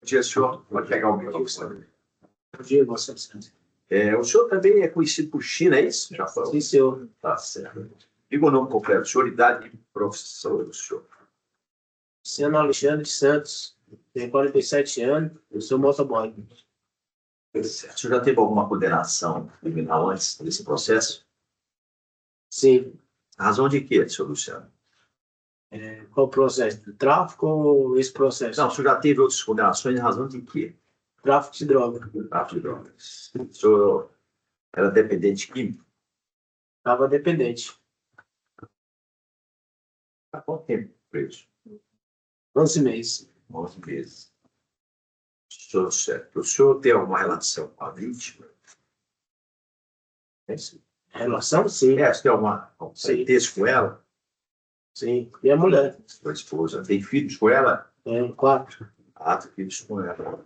dia, senhor. Pode pegar o microfone. Bom dia, Vossa Excelência. O senhor também é conhecido por China, é isso? Já falou? Sim, senhor. Tá certo. Diga o nome completo, senhor, idade e profissão do senhor. Luciano Alexandre Santos, tenho 47 anos, eu sou motoboy. Certo. O senhor já teve alguma condenação criminal antes desse processo? Sim. A razão de quê, senhor Luciano? Qual o processo? Do tráfico ou esse processo? Não, o senhor já teve outras condenações em razão de quê? Tráfico de droga. Tráfico de drogas. O senhor era dependente químico? Estava dependente. Há quanto tempo preso? 11 meses. 11 meses. Senhor, certo. O senhor tem alguma relação com a vítima? Relação? Sim. Você tem alguma parentesco com ela? Sim. E a mulher? Sua esposa. Tem filhos com ela? Tem 4. 4 filhos com ela.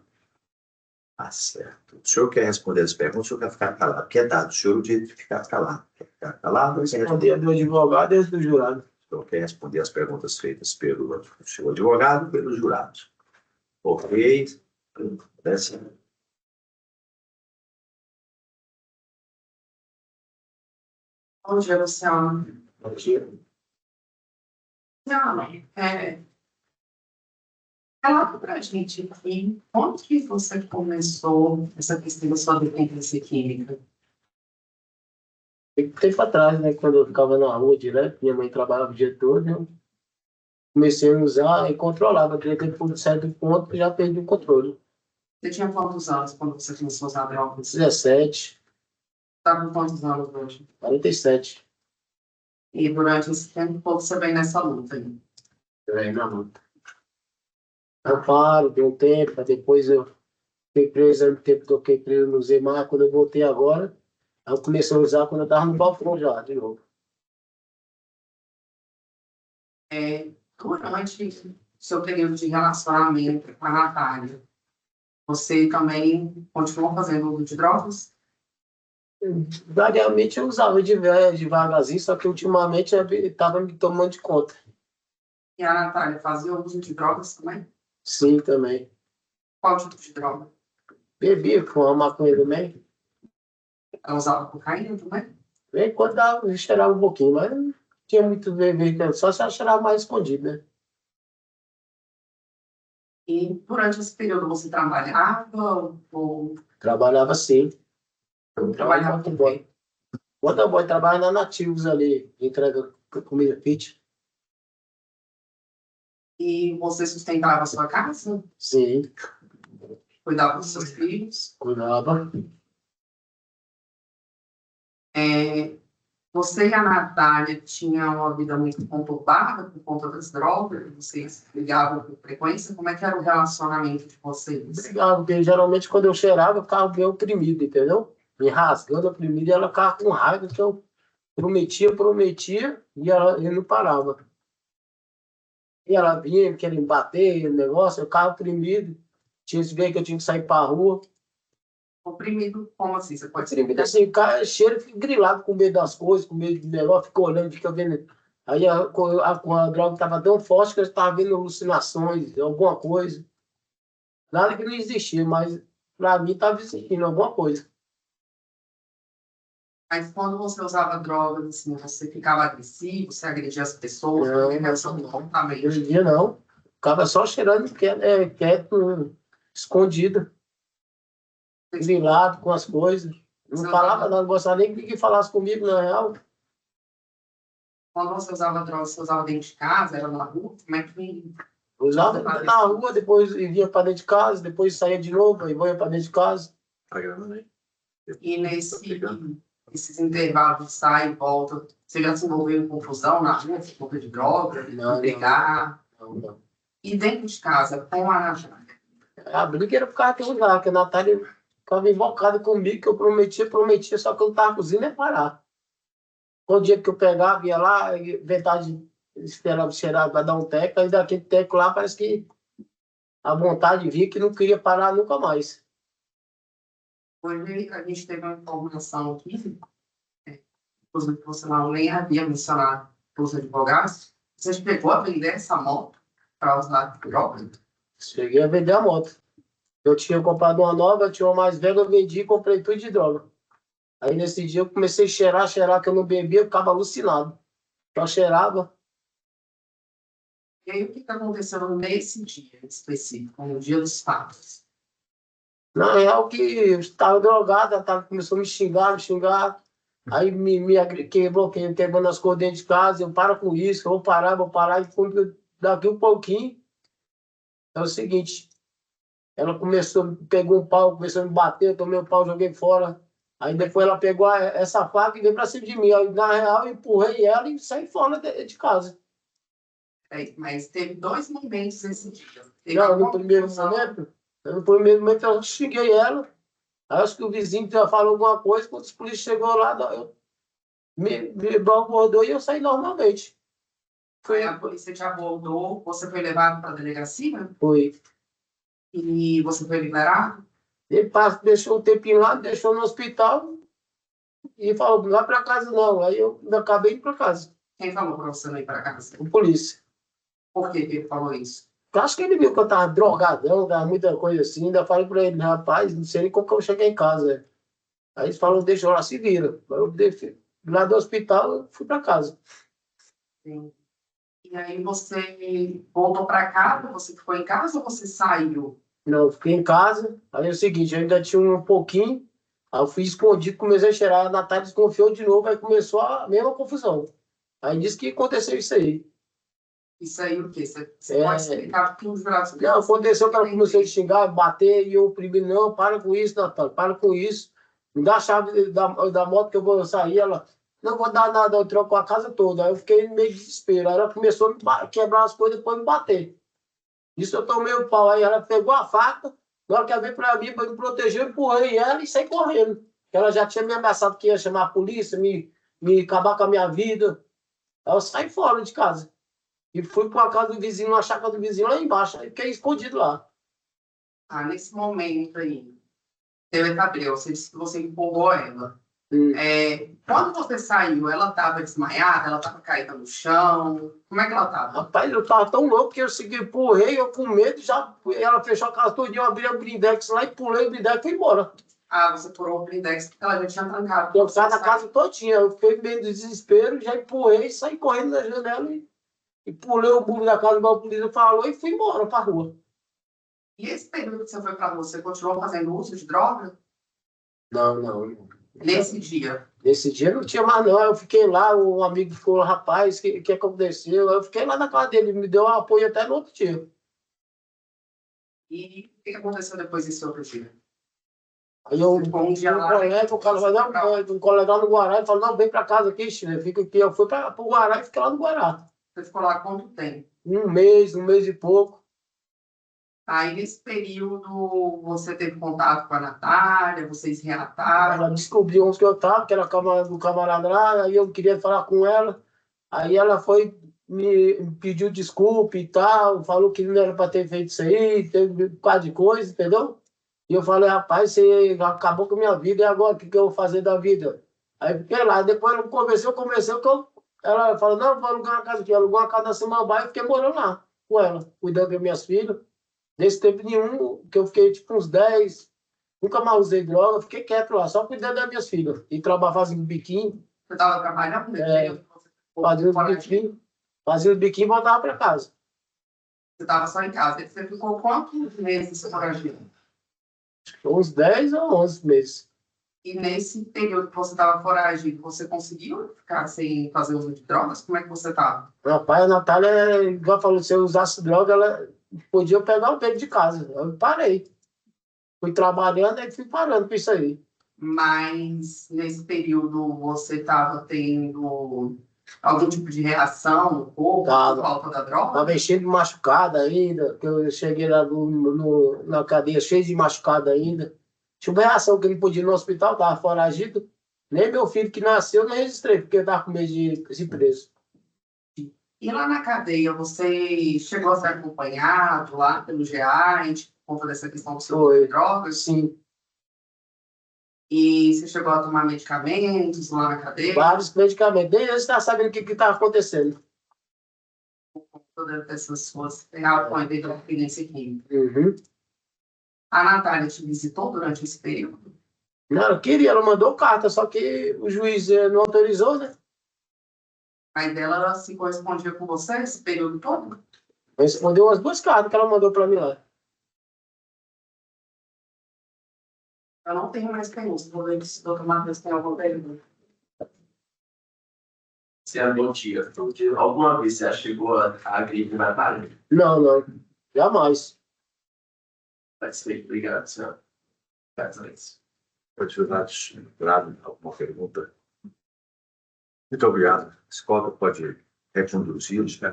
Tá certo. O senhor quer responder as perguntas ou quer ficar calado? Porque é dado o senhor o direito de ficar calado. Quer ficar calado? Responder do advogado e do jurado. O senhor quer responder as perguntas feitas pelo seu advogado e pelo jurado. Ok. Desce. Bom dia, Luciano. Bom dia. Luciano, relata pra gente aqui, onde que você começou essa questão da sua dependência química? Tempo atrás, né, quando eu ficava na rua direto, minha mãe trabalhava o dia todo, eu comecei a usar e controlava, porque por um certo ponto já perdi o controle. Você tinha quantos anos quando você começou a usar drogas? 17, Está com quantos anos hoje? 47. E durante esse tempo todo você vem nessa luta aí? Na luta. Eu paro, dei um tempo, mas depois eu fiquei preso, no tempo que eu fiquei preso, não usei mais. Quando eu voltei agora, eu comecei a usar quando eu estava no balcão já, de novo. Durante o seu período de relacionamento com a Natália, você também continuou fazendo uso de drogas? Variamente eu usava devagarzinho, só que ultimamente estava me tomando de conta. E a Natália fazia uso de drogas também? Sim, também. Qual tipo de droga? Bebia, fumava maconha também. Ela usava cocaína também? Bem, quando dava, eu cheirava um pouquinho, mas não tinha muito ver, só se ela cheirava mais escondido, né? E durante esse período você trabalhava ou Trabalhava sim. trabalhava com quem? Motoboy trabalha na Nativos ali, entrega comida fit. E você sustentava a sua casa? Sim, Cuidava dos seus filhos? cuidava. Você e a Natália tinham uma vida muito conturbada por conta das drogas? Vocês brigavam com frequência? Como é que era o relacionamento de vocês? Brigava, porque geralmente quando eu cheirava, eu ficava bem oprimido, entendeu? Me rasgando, oprimido, e ela ficava com raiva, que eu prometia, e ela não parava. E ela vinha querendo bater no negócio, eu ficava oprimido. Tinha esse ver que eu tinha que sair para a rua. Oprimido, como assim? Você pode Oprimido explicar? assim, o cara cheira, fica grilado com medo das coisas, com medo do negócio, fica olhando, fica vendo. Aí a droga estava tão forte que eu estava vendo alucinações, alguma coisa. Nada que não existia, mas para mim estava existindo alguma coisa. Mas quando você usava drogas, assim, você ficava agressivo, você agredia as pessoas, Não, porque era seu não. comportamento. Hoje em dia não. Ficava só cheirando quieto, escondido, grilado com as coisas. Não falava nada, não gostava nem que ninguém falasse comigo, na real. Quando você usava drogas, você usava dentro de casa, era na rua? Como é que... Eu usava na rua, depois vinha para dentro de casa, depois saía de novo, aí ia para dentro de casa. Tá gravando aí? E nesses intervalos de sai e volta, você já se envolveu em confusão na rua, por conta de droga, Não, brigar? Não. E dentro de casa, com a Natália? A briga era por causa daquilo lá, que a Natália ficava invocada comigo, que eu prometia, só que eu não estava conseguindo nem parar. Todo dia que eu pegava, ia lá, vontade de esperar cheirar para dar um teco, aí daquele teco lá parece que a vontade via que não queria parar nunca mais. Hoje a gente teve uma informação aqui, inclusive que você não nem havia mencionado os advogados. Você chegou a vender essa moto para usar droga? Cheguei a vender a moto. Eu tinha comprado uma nova, tinha uma mais velha, eu vendi e comprei tudo de droga. Aí nesse dia eu comecei a cheirar, que eu não bebia, eu ficava alucinado. Só cheirava. E aí, o que aconteceu nesse dia específico, no dia dos fatos? Na real, que eu estava drogado, ela começou a me xingar. Aí quebrando as coisas dentro de casa. Eu paro com isso, eu vou parar. E quando daqui um pouquinho, é o seguinte: ela pegou um pau, começou a me bater, eu tomei o pau, joguei fora. Aí depois ela pegou essa faca e veio pra cima de mim. Aí, na real, eu empurrei ela e saí fora de casa. Mas teve dois momentos nesse dia. Teve Não, alguma confusão? no primeiro momento eu xinguei ela. Aí acho que o vizinho já falou alguma coisa, quando os polícias chegou lá, eu me abordou e eu saí normalmente. Aí a polícia te abordou, você foi levado para a delegacia Foi. e você foi liberado? Ele deixou um tempinho lá, me deixou no hospital e falou, não vai para casa não. Aí eu acabei indo para casa, Quem falou para você não ir para casa? com polícia. Por que que ele falou isso? Eu acho que ele viu que eu tava drogadão, tava muita coisa assim. Ainda falei para ele, rapaz, não sei nem como que eu cheguei em casa. Né? Aí ele falou, deixa lá, se vira. Aí eu deixei, lá do hospital, eu fui para casa. Sim. E aí você voltou para casa, você ficou em casa ou você saiu? Não, eu fiquei em casa. Aí é o seguinte, eu ainda tinha um pouquinho. Aí eu fui escondido, comecei a cheirar. A Natália desconfiou de novo, aí começou a mesma confusão. Aí disse que aconteceu isso aí. Isso aí o quê? Você É, pode explicar para os jurados? não, aconteceu que ela começou a xingar, bater, e eu primeiro, não, para com isso, Natália, para com isso. Me dá a chave da moto que eu vou sair. Ela, não vou dar nada, eu troco a casa toda. Aí eu fiquei meio de desespero. Aí ela começou a quebrar as coisas, depois me bater. Isso eu tomei o pau. Aí ela pegou a faca, na hora que ela veio para mim, para me proteger, eu empurrei ela e saí correndo. Ela já tinha me ameaçado que ia chamar a polícia, me acabar com a minha vida. Aí eu saí fora de casa. E fui para a casa do vizinho, na chácara do vizinho lá embaixo. Aí fiquei escondido lá. Ah, nesse momento aí, teve Gabriel, você disse que você empurrou ela. Hum. Quando você saiu, ela estava desmaiada, ela estava caída no chão? Como é que ela estava? Rapaz, eu tava tão louco que eu segui, empurrei, eu com medo, já ela fechou a casa todinha, eu abri o blindex lá e pulei o blindex e fui embora. Ah, você furou o blindex porque ela já tinha trancado. Eu saí da casa todinha, eu fiquei meio de desespero, já empurrei, saí correndo na janela e pulei o muro da casa, igual a polícia falou, e fui embora pra rua. E esse período que você foi para rua, você continuou fazendo uso de droga? Não. Nesse dia? Nesse dia não tinha mais, não. Eu fiquei lá, o amigo falou, rapaz, o que aconteceu? Eu fiquei lá na casa dele, me deu apoio até no outro dia. E o que aconteceu depois desse outro dia? Aí eu, Você ficou um dia lá, o cara falou, não, um colega lá no Guará, ele falou, não, vem pra casa aqui, Chile, fica aqui. Eu fui para o Guará e fiquei lá no Guará. você ficou lá quanto tempo? Um mês e pouco. Aí, nesse período, você teve contato com a Natália, vocês reataram. Ela descobriu onde que eu estava, que era do camarada lá, aí eu queria falar com ela. Aí ela foi, me pediu desculpa e tal, falou que não era para ter feito isso aí, teve um bocado de coisa, entendeu? E eu falei, rapaz, você acabou com a minha vida, e agora o que eu vou fazer da vida? Aí fiquei lá, depois ela conversou, ela falou, não, vou alugar uma casa aqui, alugou uma casa na Samambaia e fiquei morando lá com ela, cuidando das minhas filhas. Nesse tempo nenhum, que eu fiquei tipo uns 10, nunca mais usei droga, fiquei quieto lá, só cuidando das minhas filhas. E trabalhar fazendo biquinho, Você estava trabalhando nesse período que você ficou fazia os biquinhos e voltava para casa. Você estava só em casa. E você ficou quantos meses foragido? Uns 10 ou 11 meses. E nesse período que você estava foragido, você conseguiu ficar sem fazer uso de drogas? Como é que você estava? Rapaz, a Natália, igual falou, se eu usasse droga, ela podia pegar o tempo de casa. Eu parei. Fui trabalhando e fui parando com isso aí. Mas nesse período você estava tendo algum tipo de reação no corpo por falta da droga? Estava cheio de machucado ainda, que eu cheguei lá na cadeia cheio de machucado ainda. Tinha uma reação que ele podia ir no hospital, estava foragido. Nem meu filho que nasceu, nem registrei, porque eu estava com medo de ser preso. E lá na cadeia, você chegou a ser acompanhado lá pelo GEAINT, por conta dessa questão do seu uso de drogas? Sim. E você chegou a tomar medicamentos lá na cadeia? Vários medicamentos. Nem eu estava sabendo o que estava acontecendo. Por todas essas suas reações de dependência química. Uhum. A Natália te visitou durante esse período? Não, ela queria, ela mandou carta, só que o juiz não autorizou, né? A mãe dela ela se correspondia com você esse período todo? Respondeu umas 2 cartas que ela mandou para mim lá. Eu não tenho mais perguntas. Vou ver se o doutor Matheus tem alguma pergunta. Senhora, bom dia. Alguma vez você já chegou a agredir Natália? Não, não. Jamais. Satisfeito, obrigado, senhor. Parabéns. Atividades, nada, alguma pergunta? Muito obrigado. A escola pode reconduzi-los, né?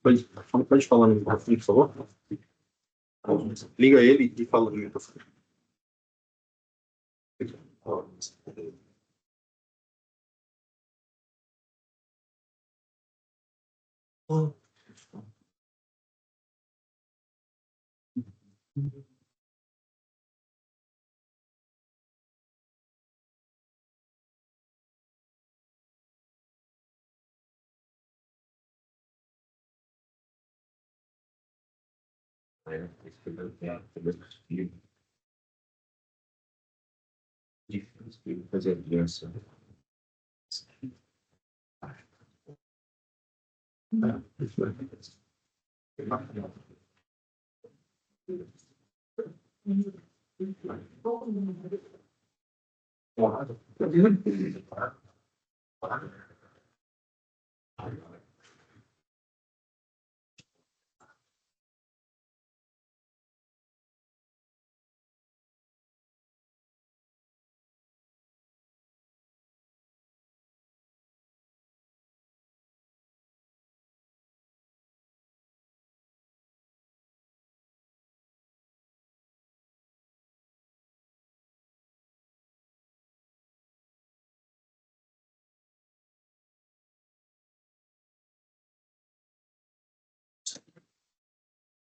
Pode falar no microfone, por favor? Liga ele e fala no microfone. Difícil fazer aliança.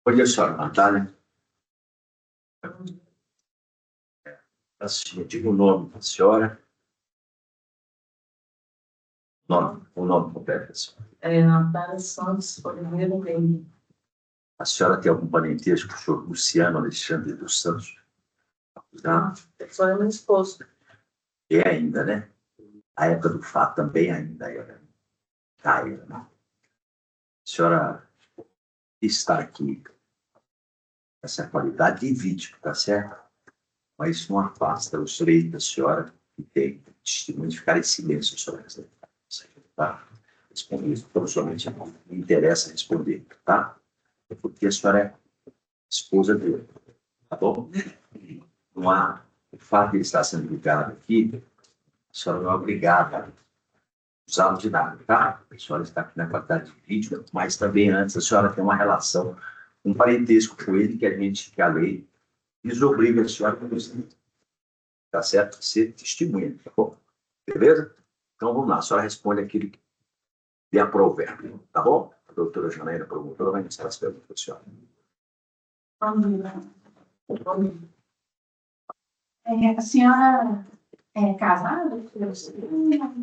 Oi, a senhora Natália. Assim, diga o nome da senhora. O nome completo da senhora. Natália Santos Oliveira Reis. A senhora tem algum parentesco com o senhor Luciano Alexandre dos Santos? Não? Foi meu esposo. É ainda, né? A época do fato também ainda era. Era, né? A senhora está aqui essa qualidade de vítima, tá certo? Mas isso não afasta os direitos da senhora que tem testemunho de ficar em silêncio sobre essa, tá? Responder isso profissionalmente me interessa responder, tá? É porque a senhora é esposa dele, tá bom? Não há o fato de ele estar sendo julgado aqui, a senhora não é obrigada a usá-lo de nada, tá? A senhora está aqui na qualidade de vítima, mas também antes a senhora tem uma relação, um parentesco com ele que a lei desobriga a senhora a conduzir. Tá certo? Ser testemunha, tá bom? Beleza? Então vamos lá, a senhora responde aquilo que lhe aprouver, tá bom? A doutora Janaína, promotora, vai iniciar as perguntas para a senhora. A senhora é casada?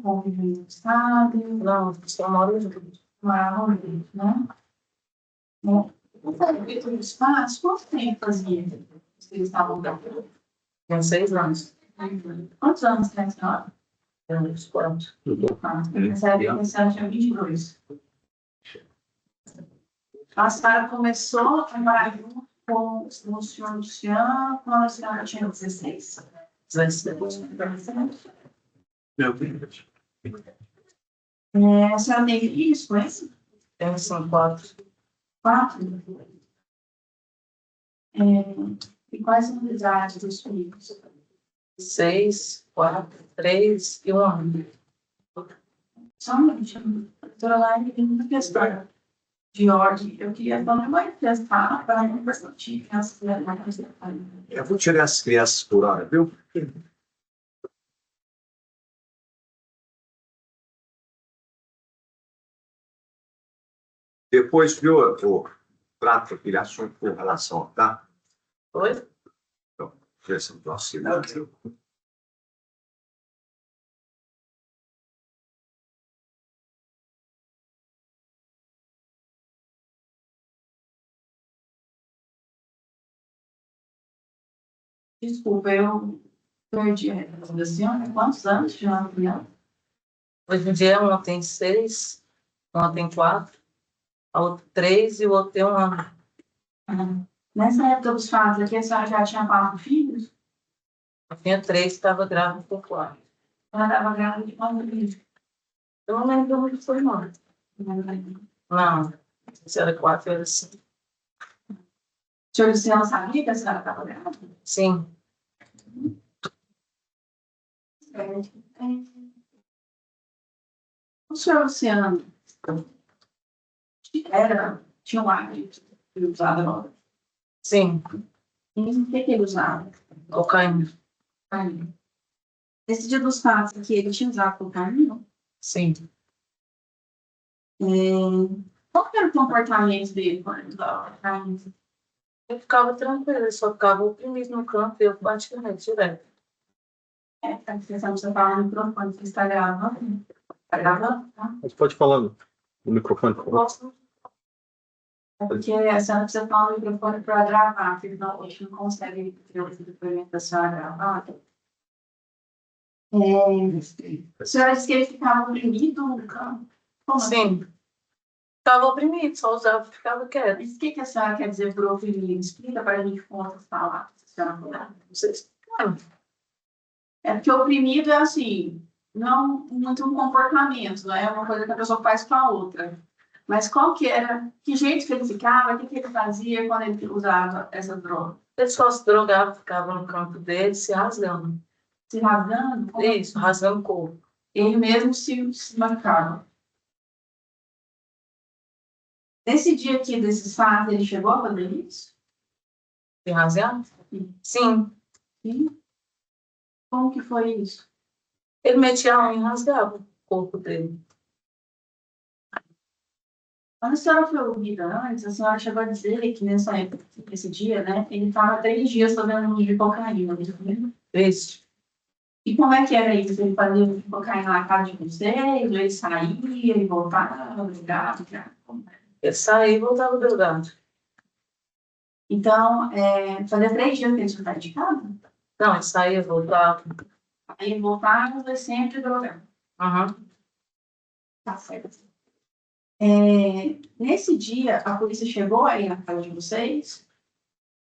Convive no estado? Não, só moro junto. Moravam juntos, né? Bom, o serviço do espaço, quanto tempo fazia? Vocês estavam juntos? Tinha 6 anos. Quantos anos tem a senhora? Uns 4. Nessa época a senhora tinha 22. A senhora começou a morar junto com o senhor Luciano quando a senhora tinha 16. 17. Meu Deus. A senhora tem filhos com esse? São 4. 4? E quais são as idades dos filhos? 6, 4, 3 e 1. Só um minutinho. Doutora Laine, tem uma questão de ordem. Eu queria dar uma manifestar para não permitir que as crianças. Eu vou tirar as crianças por hora, viu? Depois, viu, eu trato aquele assunto com relação, tá? Oi? Então, esse é o nosso silêncio. Desculpa, eu perdi a relação da senhora. Quantos anos tinha uma criança? Hoje em dia, uma tem 6, uma tem 4, a outra 3 e o outro tem 1 ano. Nessa época dos fatos aqui, a senhora já tinha 4 filhos? Eu tinha 3, estava grávida com 4. Ela estava grávida de quantos filhos? Eu não lembro muito foi, não. Não, se era 4, era 5. O senhor Luciano sabia que a senhora estava grávida? Sim, O senhor Luciano tinha um hábito de usar droga. sim, E o que ele usava? cocaína. Cocaína. Nesse dia dos fatos aqui, ele tinha usado cocaína? Sim. Qual que era o comportamento dele quando ele usava cocaína? Eu ficava tranquila, ele só ficava oprimido no canto e eu batia nele direto. Tá precisando você falar no microfone, você está gravando? Está gravando, tá? Mas pode falar no microfone, por favor. Gosto. É porque a senhora precisa falar no microfone para gravar, porque não, a gente não consegue ter o depoimento da senhora gravado. A senhora disse que ele ficava oprimido no campo. Como assim? Sim. Ficava oprimido, só usava e ficava quieto. Mas o que a senhora quer dizer por oprimido? Explica para a gente com outras palavras, se a senhora puder. Não sei se... É porque oprimido é assim, não muito um comportamento, não é uma coisa que a pessoa faz com a outra. Mas qual que era, que jeito que ele ficava, o que ele fazia quando ele usava essa droga? Ele só se drogava, ficava no campo dele, se rasgando. Se rasgando? Isso, rasgando o corpo. Ele mesmo se mancava. Nesse dia aqui desses fatos, ele chegou a fazer isso? Se rasgar? Sim. Sim. Como que foi isso? Ele metia a unha e rasgava o corpo dele. Quando a senhora foi ouvida antes, a senhora chegou a dizer que nessa época, nesse dia, né, ele estava 3 dias fazendo uso de cocaína. Isso. E como é que era isso? Ele fazia uso de cocaína na casa de vocês? Ou ele saía e voltava, ligava? Ele saía e voltava drogado. Então, fazia 3 dias que ele tinha saído de casa? Não, ele saía, voltava. Aí ele voltava e sempre drogado. Uhum. Tá certo. Nesse dia, a polícia chegou aí na casa de vocês?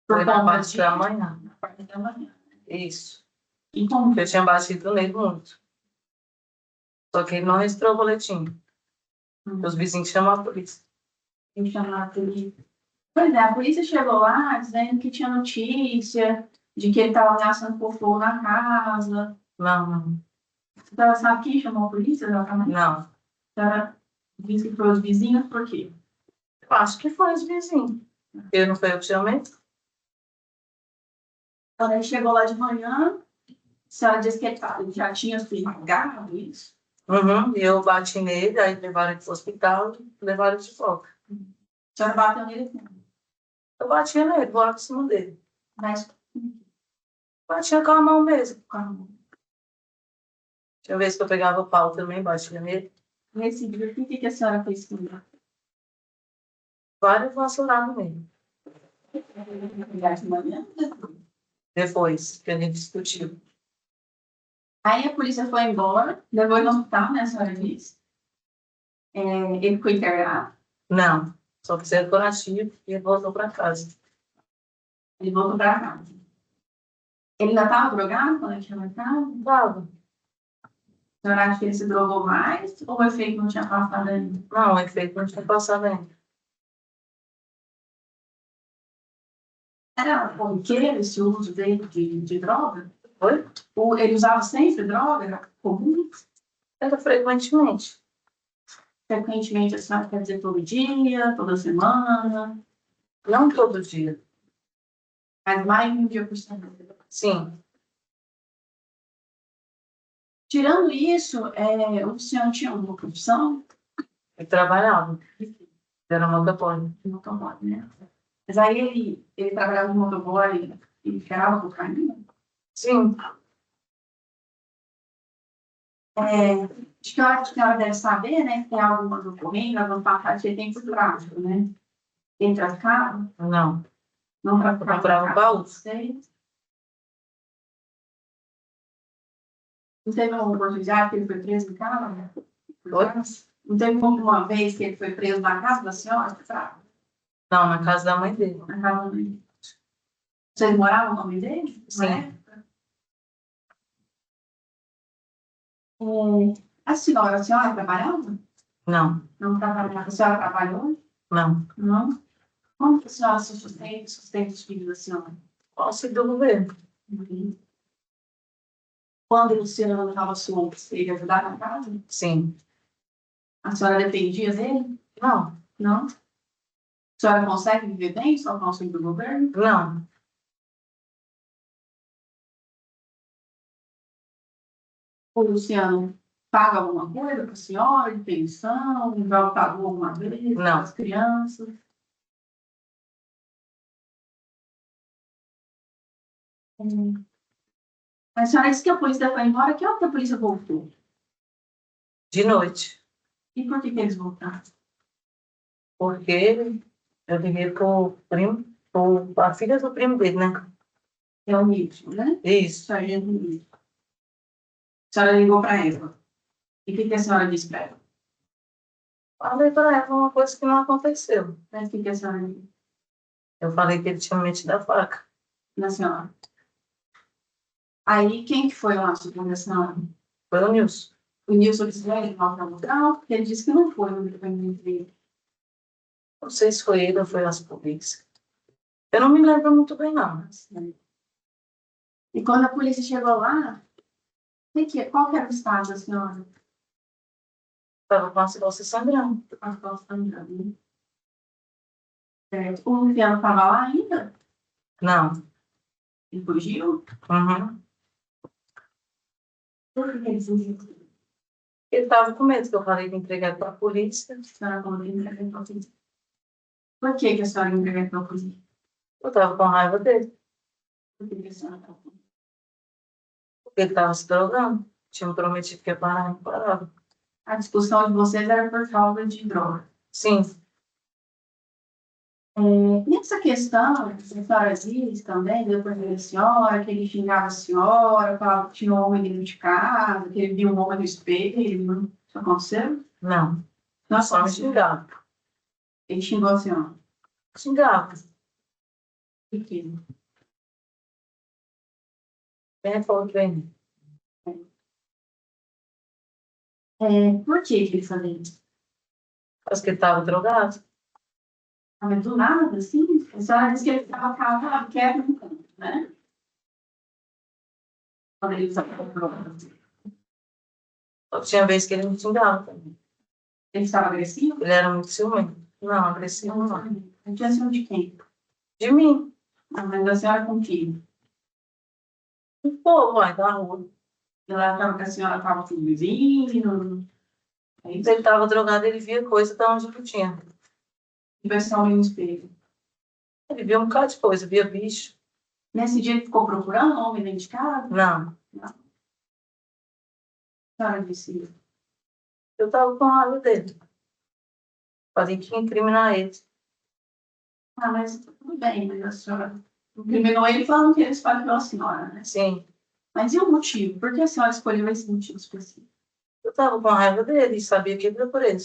Foi na conta parte da manhã. Na parte da manhã. Isso. E como Eu tinha batido nele muito. Só que ele não registrou o boletim. Os vizinhos chamam a polícia. que chamaram a polícia? Pois é, a polícia chegou lá dizendo que tinha notícia de que ele estava ameaçando por fogo na casa. Não, não. Você sabe quem chamou a polícia exatamente? Não. Ela disse que foi os vizinhos, por quê? Eu acho que foi os vizinhos. Eu não foi eu que chamei? Quando ele chegou lá de manhã, a senhora disse que ele já tinha se largado isso. Uhum. E eu bati nele, aí levaram ele para o hospital e levaram ele de volta. A senhora bateu nele, Eu batia nele, vou lá por cima dele. mas Batia com a mão mesmo. calma. Tinha vez que eu pegava o pau também, batia nele. Nesse dia, o que a senhora fez com ele? Várias vassouradas nele. De manhã? Depois que a gente discutiu. Aí a polícia foi embora, levou ele no hospital, né, a senhora disse. Ele ficou internado. Não. Só fizeram curativo e ele voltou para casa. Ele voltou para casa. Ele ainda estava drogado quando ele chegou em casa? Tava. A senhora acha que ele se drogou mais ou o efeito não tinha passado ainda? Não, o efeito não tinha passado ainda. Era corriqueiro esse uso dele de droga? Foi? Ele usava sempre droga? Era comum? Era frequentemente. Frequentemente, a senhora quer dizer todo dia, toda semana, Não todo dia. mas mais de um dia por semana. Sim. Tirando isso, o senhor tinha uma profissão? Ele trabalhava. Era motoboy. Motoboy, né? Mas aí ele trabalhava no motoboy e ficava por caminho? Sim. Acho que a senhora deve saber, né? Que tem alguma ocorrência, alguma passagem que tem por tráfico, né? Ele traficava? Não. Não Eu comprava baús. Sei. Não teve uma oportunidade que ele foi preso em casa? Oi? Não teve uma vez que ele foi preso na casa da senhora, sabe? Não, na casa da mãe dele. Na casa dele. Vocês moravam com a mãe dele? Sim. A senhora trabalhava? Não, Não trabalhava. A senhora trabalhou? não. Não. Como que a senhora se sustenta os filhos da senhora? Auxílio do governo. Quando o Luciano estava solto, ele ajudava na casa? Sim. A senhora dependia dele? Não, Não. A senhora consegue viver bem só com o auxílio do governo? não. O Luciano paga alguma coisa para a senhora de pensão? Já pagou alguma vez? Não. Para as crianças? A senhora disse que a polícia foi embora. Que hora que a polícia voltou? De noite. E por que eles voltaram? Porque eu liguei pro primo, a filha do primo dele, né? É o Nilson, né? Isso. Sargento Nilson. A senhora ligou para ela. E o que a senhora disse para ela? Falei pra ela uma coisa que não aconteceu. Mas o que a senhora disse Eu falei que ele tinha metido a faca. na senhora? Aí, quem que foi lá sobre a senhora? Foi o Nilson. O Nilson disse que ele mal para local, porque ele disse que não foi no depoimento dele. Não sei se foi ele ou foi as polícias. Eu não me lembro muito bem, não. E quando a polícia chegou lá, qual que era o estado da senhora? Estava com a calça sangrando. A calça sangrando, né? Certo. O Luciano estava lá ainda? Não. Ele fugiu? Uhum. Por que ele fugiu? Ele estava com medo que eu falei de entregar para a polícia. A senhora falou de entregar para a polícia. Por que a senhora entregou para a polícia? Eu estava com raiva dele. Por que a senhora estava com Porque ele estava se drogando. Tinha me prometido que ia parar, não parava. A discussão de vocês era por causa de droga. Sim. Nessa questão, a senhora diz também, depois da senhora, que ele xingava a senhora, falava que tinha um homem dentro de casa, que ele viu um homem no espelho. Isso aconteceu? Não. Não Só me aconteceu. xingava. Ele xingou a senhora. Xingava. Por quê? Quem falou que vem? Por que ele fazia isso? Acho que ele estava drogado. Mas do nada, assim, a senhora disse que ele ficava calado, quieto no canto, né? Quando ele usava droga. Só tinha vez que ele me xingava também. Ele estava agressivo? Ele era muito ciumento. Não, agressivo não. Ele tinha ciúme de quem? De mim. Ah, mas a senhora com quem? O povo, vai, da rua. Ela achava que a senhora estava com o vizinho. É Se isso? ele estava drogado, ele via coisa de onde não tinha. E vai ser homem no espelho. Ele via um bocado de coisa, via bicho. Nesse dia ele ficou procurando homem dentro de casa? Não. A senhora disse isso. Eu estava com raiva dele. Falei que ia incriminar ele. Ah, mas tudo bem, mas a senhora incriminou ele falando que ele espalhou a senhora, né? Sim. Mas e o motivo? Por que a senhora escolheu esse motivo específico? Eu estava com raiva dele e sabia que ele ia por ele.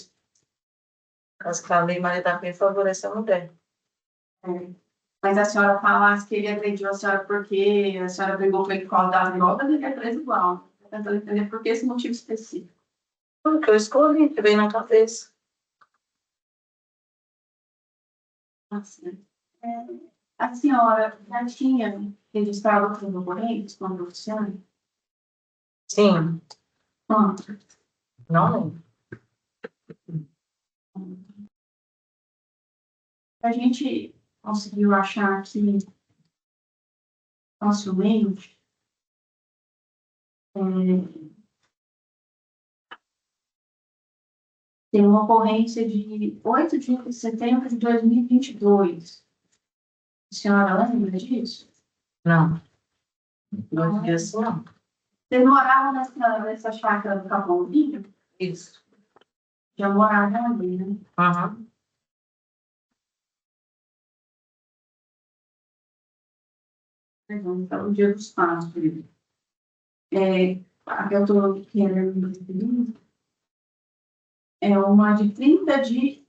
Caso que a Lei Maria da Penha favorece a mulher. Mas a senhora falasse que ele agrediu a senhora porque a senhora brigou com ele por causa das drogas, ele é preso igual. Estou tentando entender por que esse motivo específico. Porque eu escolhi, que veio na cabeça. Assim, a senhora já tinha registrado outros documentos com o Luciano? Sim. Quanto? Não lembro. A gente conseguiu achar aqui facilmente tem uma ocorrência de 8 de setembro de 2022. A senhora lembra disso? Não. Não vi assim, não. Você morava nessa chácara do Capãozinho? Isso. Já morava ali, né? Aham. Então, o dia dos pais dele. A que eu estou querendo é uma de 30 de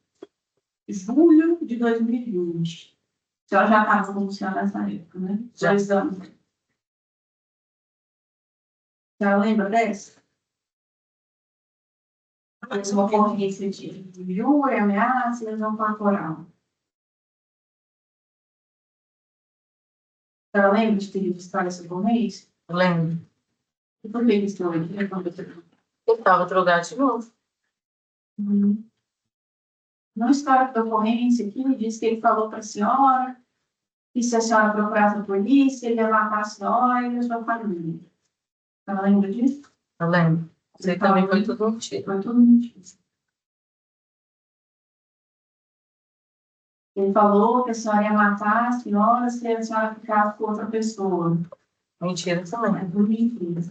julho de 2020. A senhora já estava funcionando nessa época, né? Já. 2 anos. A senhora lembra dessa? Uma ocorrência de injúria, ameaça e lesão corporal. A senhora lembra de ter registrado essa ocorrência? Lembro. E por que registrou ele? Eu estava drogado de novo. No histórico da ocorrência aqui, diz que ele falou para a senhora que se a senhora procurasse a polícia, ele ia matar a senhora e a sua família. A senhora lembra disso? Eu lembro. Isso aí também foi tudo mentira. Foi tudo mentira. Ele falou que a senhora ia matar a senhora se a senhora ficasse com outra pessoa. Mentira também. É tudo mentira.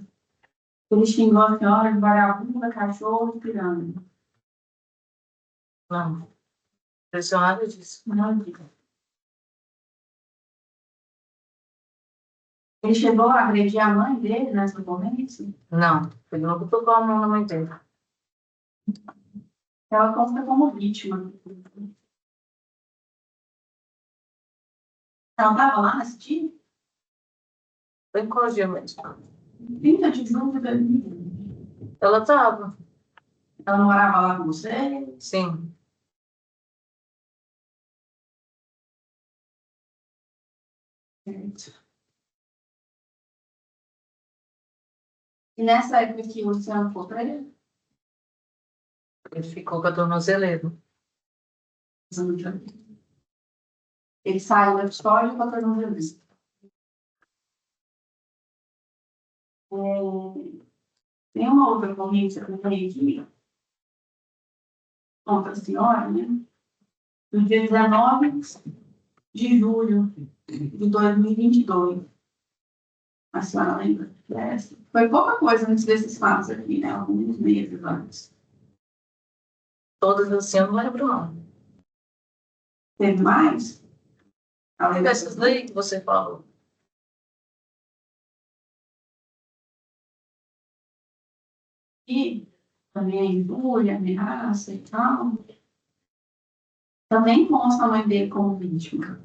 Ele xingou a senhora de vagabunda, cachorro e piranha. Não. Impressionada disso. Não. Ele chegou a agredir a mãe dele nessa ocorrência? Não. Ele nunca tocou a mão na mãe dele. Ela consta como vítima. Ela estava lá nesse dia? Foi em qual dia mesmo? 30 de julho de 2020. Ela estava. Ela morava lá com você? Sim. Certo. E nessa época que o Luciano foi preso? Ele ficou com a tornozeleira. Ele saiu da história com a tornozeleira. Tem uma outra ocorrência que eu falei aqui, contra a senhora, né? No dia 19 de julho de 2022. A senhora lembra? Foi pouca coisa antes desses fatos aqui, né? Alguns meses antes. Todas assim eu não lembro, não. Teve mais? Além Essas daí que você falou. E também injúria, ameaça e tal. Também consta a mãe dele como vítima.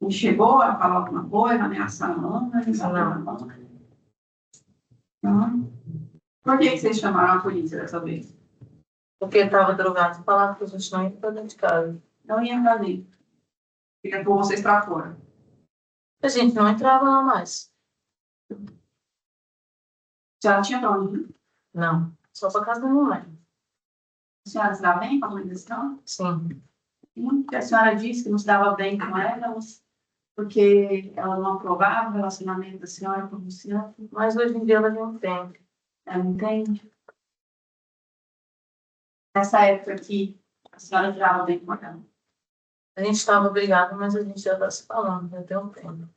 Ele chegou a falar alguma coisa, ameaçar a mãe, não. Por que vocês chamaram a polícia dessa vez? Porque ele estava drogado e falava que a gente não ia para dentro de casa. Não ia pra dentro. Queria pôr vocês pra fora. A gente não entrava lá mais. Já tinha pra onde ir? Não. Só para casa da minha mãe. A senhora se dá bem com a mãe da senhora? Sim. Porque a senhora disse que não se dava bem com ela, porque ela não aprovava o relacionamento da senhora com o Luciano. Mas hoje em dia ela não entende. Ela entende. Nessa época aqui, a senhora já dava bem com ela. A gente estava brigado, mas a gente já está se falando, já tem um tempo.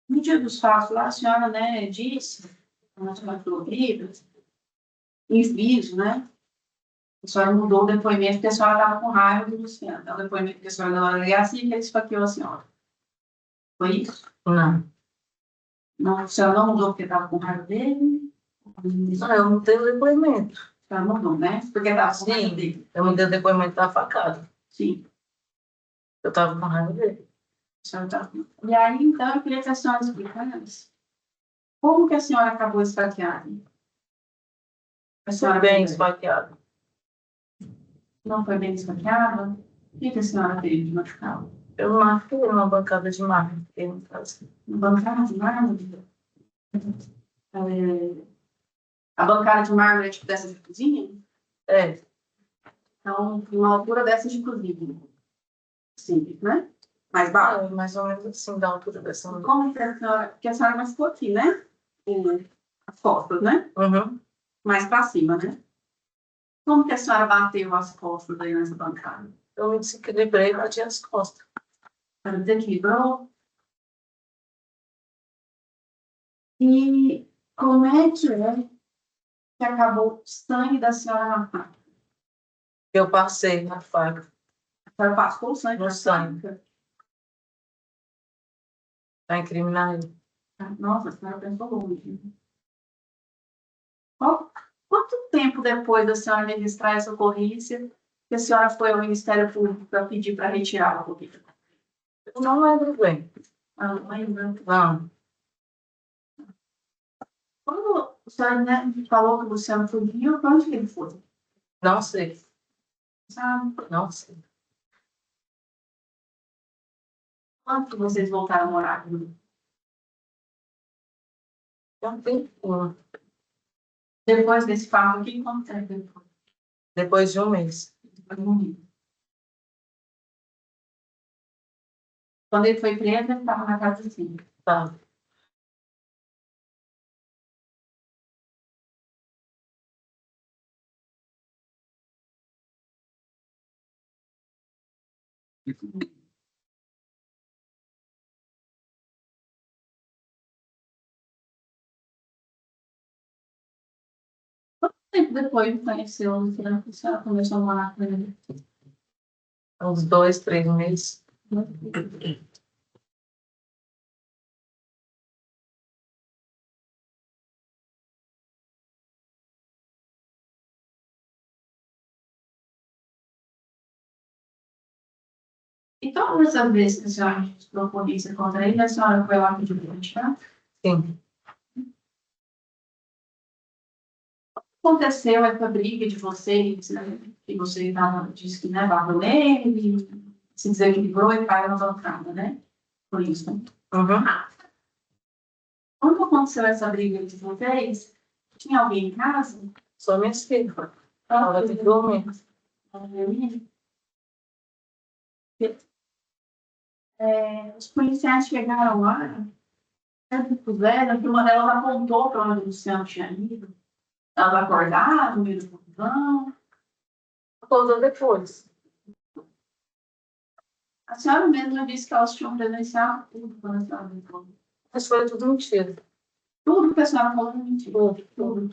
No dia dos fatos lá, a senhora, né, disse, na senhora falou, em vídeo, né? A senhora mudou o depoimento porque a senhora estava com raiva do Luciano. Então, o depoimento que a senhora deu na delegacia que ele esfaqueou a senhora. Foi isso? Não. Não, a senhora não mudou porque estava com raiva dele? Não, eu mudei o depoimento. A senhora mudou, né? Porque estava com raiva Sim. dele. Eu mudei o depoimento da facada. Sim. Eu estava com raiva dele. A senhora tá... E aí, então, eu queria que a senhora explicasse como que a senhora acabou esfaqueada. A senhora Foi bem esfaqueado. não foi bem esfaqueada? O que a senhora teve de machucado? Eu marquei numa bancada de mármore que em casa. Uma bancada de mármore? A bancada de mármore é tipo dessa de cozinha? É. Então, uma altura dessa de cozinha. Simples, né? Mais baixo. Mais ou menos assim, da altura dessa. Como que a senhora... Porque a senhora machucou aqui, né? As costas, né? Uhum. Mais pra cima, né? Como que a senhora bateu as costas aí nessa bancada? Eu me desequilibrei e bati as costas. A senhora desequilibrou? E como é que é que acabou o sangue da senhora na faca? Eu passei na faca. A senhora passou o sangue No na sangue. faca? Para incriminar ele. Nossa, a senhora pensou longe. Quanto tempo depois da senhora registrar essa ocorrência que a senhora foi ao Ministério Público para pedir para retirar a ocorrência? Eu não lembro bem. Ah, não lembro. Não. Quando a senhora, né, falou que o Luciano fugiu, para onde que ele foi? Não sei. Sabe? Não sei. Quando que vocês voltaram a morar aqui? Já tem um. Depois desse fato aqui, quanto tempo depois? Depois de um mês. Quando ele foi preso, ele estava na casa assim. Tá. Quanto tempo depois de conhecer o Luciano, que a senhora começou a morar com ele? Uns 2, 3 meses. E todas as vezes que a senhora registrou polícia contra ele, a senhora foi lá pedir para retirar? Sim. Aconteceu essa briga de vocês, né? Que você disse que né, bateu nele, se desequilibrou e caiu na bancada, né? Por isso. Uhum. Quando aconteceu essa briga de vocês, tinha alguém em casa? Só minha filha. Ela tem que dormir. Os policiais chegaram lá, né, puseram, que uma delas apontou para onde o Luciano tinha ido. Ela acordada, no meio do confusão. Acordou depois. A senhora mesma disse que elas tinham presenciado tudo quando a senhora entrou. Mas foi tudo mentira. Tudo que a senhora falou é mentira. Tudo.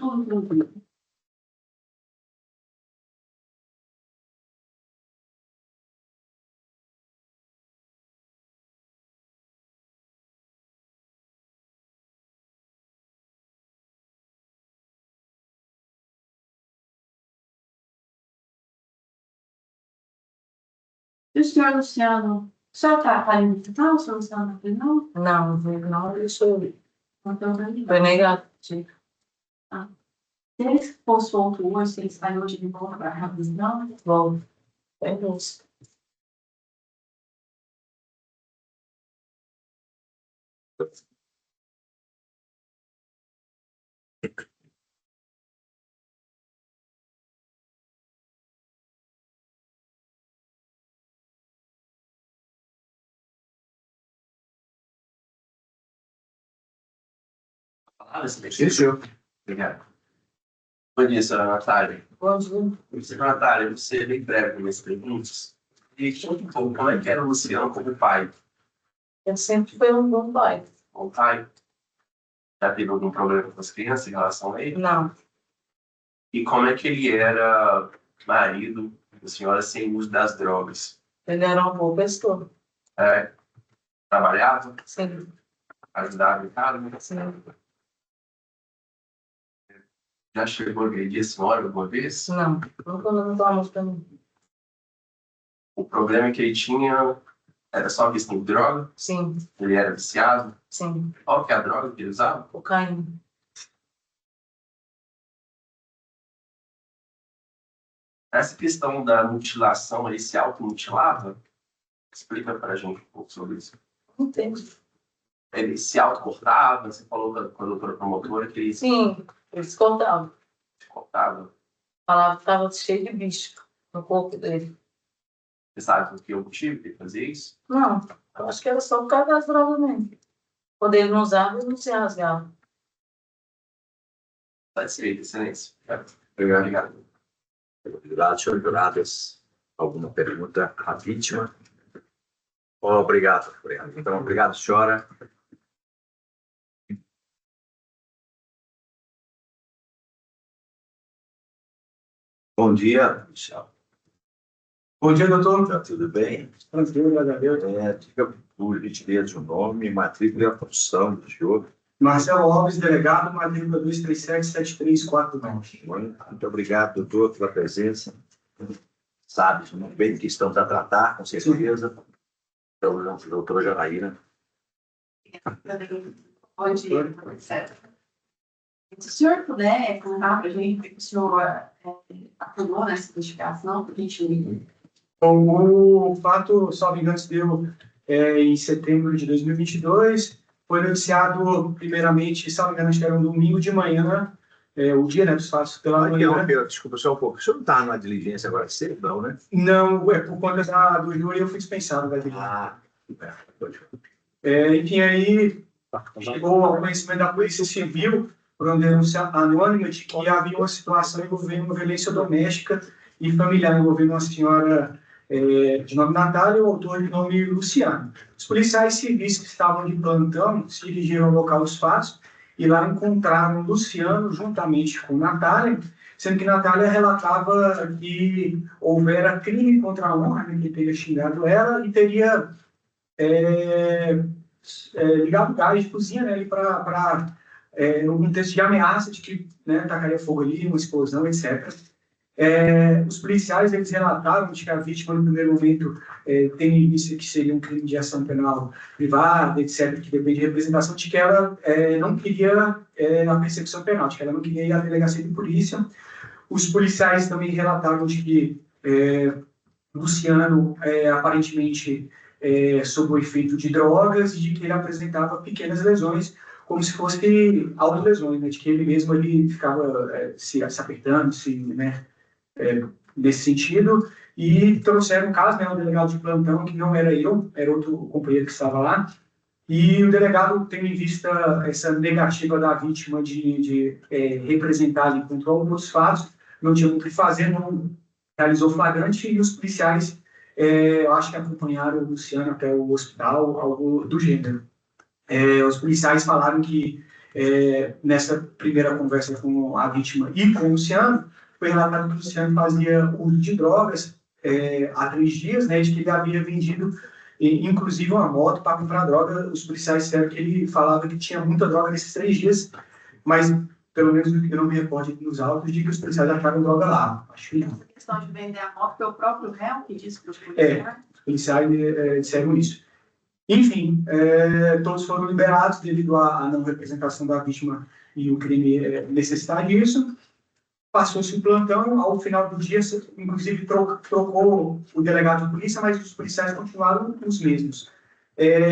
E o senhor Luciano, o senhor está indo visitar o senhor Luciano na prisão? Não, não, isso Então, foi negativo. se ele for solto hoje, se ele sair hoje de volta para a prisão, Bom, é isso. Palavra, você tem que Sim, senhor. Obrigado. Bom dia, senhora Natália. Bom dia. Senhora Natália, você é bem breve com minhas perguntas. E conta um pouco, como é que era o Luciano como pai? Ele sempre foi um bom pai. Como pai? Já teve algum problema com as crianças em relação a ele? Não. E como é que ele era marido da senhora sem uso das drogas? Ele era uma boa pessoa. É, trabalhava, Sim. ajudava em casa? Sim. Já chegou a agredir a senhora alguma vez? Não. Nunca não tomamos pra mim. O problema que ele tinha era só questão de droga? Sim. Ele era viciado? Sim. Qual que é a droga que ele usava? Cocaína. Essa questão da mutilação, ele se automutilava? Explica pra gente um pouco sobre isso. Não entendo. Ele se autocortava? Você falou com a doutora promotora que ele se Sim. Eles contavam. cortava. Falava que estava cheio de bicho no corpo dele. Você sabe por que o motivo que ele fazia isso? Não. Eu acho que era só por causa das drogas mesmo. Quando ele não usava, ele não se rasgava. Satisfeito, excelência. Obrigado. Obrigado. Obrigado, senhor Juradas. Alguma pergunta à vítima? Obrigado. Então, obrigado, senhora. Bom dia, Michel. Bom dia, doutor. Tá tudo bem? Tranquilo, graças a Deus. Diga por gentileza o nome, matrícula e a profissão do senhor. Marcelo Alves, delegado, matrícula 2377349. Muito obrigado, doutor, pela presença. Sabe muito bem que estamos a tratar, com certeza. Então, doutora Janaína. Bom dia, etc. Se o senhor puder contar para a gente que o senhor apurou nessa investigação, para a gente. Bom, o fato, salvo engano, se deu em setembro de 2022. Foi noticiado, primeiramente, salvo engano, acho que era um domingo de manhã, o dia, né, dos fatos pela manhã. Desculpa só um pouco. O senhor não está numa diligência agora cedo, não, né? Não, por conta do júri, eu fui dispensado da diligência. Enfim, aí chegou ao conhecimento da Polícia Civil por uma denúncia anônima de que havia uma situação envolvendo violência doméstica e familiar, envolvendo uma senhora de nome Natália e o autor de nome Luciano. Os policiais civis que estavam de plantão se dirigiram ao local dos fatos e lá encontraram Luciano juntamente com Natália, sendo que Natália relatava que houvera crime contra a honra, né, que teria xingado ela e teria ligado gás de cozinha, né, para no contexto de ameaça de que, né, tacaria fogo ali, uma explosão, etc. Os policiais, eles relataram de que a vítima, no primeiro momento, tem isso que seria um crime de ação penal privada, etc., que depende de representação, de que ela não queria a persecução penal, de que ela não queria ir à delegacia de polícia. Os policiais também relataram de que Luciano, aparentemente, sob o efeito de drogas e de que ele apresentava pequenas lesões, como se fossem autolesões, né, de que ele mesmo ele ficava se apertando, né, nesse sentido, e trouxeram o caso, né, o delegado de plantão, que não era eu, era outro companheiro que estava lá, e o delegado, tendo em vista essa negativa da vítima de representar ali contra alguns fatos, não tinha muito o que fazer, não realizou flagrante, e os policiais, eu acho que acompanharam o Luciano até o hospital, algo do gênero. Os policiais falaram que nessa primeira conversa com a vítima e com o Luciano, foi relatado que o Luciano fazia uso de drogas há 3 dias, né, de que ele havia vendido, inclusive, uma moto para comprar droga. Os policiais disseram que ele falava que tinha muita droga nesses 3 dias, mas, pelo menos, eu não me recordo nos autos de que os policiais acharam droga lá. Acho que não. Essa questão de vender a moto foi o próprio réu que disse para os policiais? Os policiais disseram isso. Enfim, todos foram liberados devido à não representação da vítima e o crime necessitar disso. Passou-se o plantão, ao final do dia, inclusive trocou o delegado de polícia, mas os policiais continuaram os mesmos.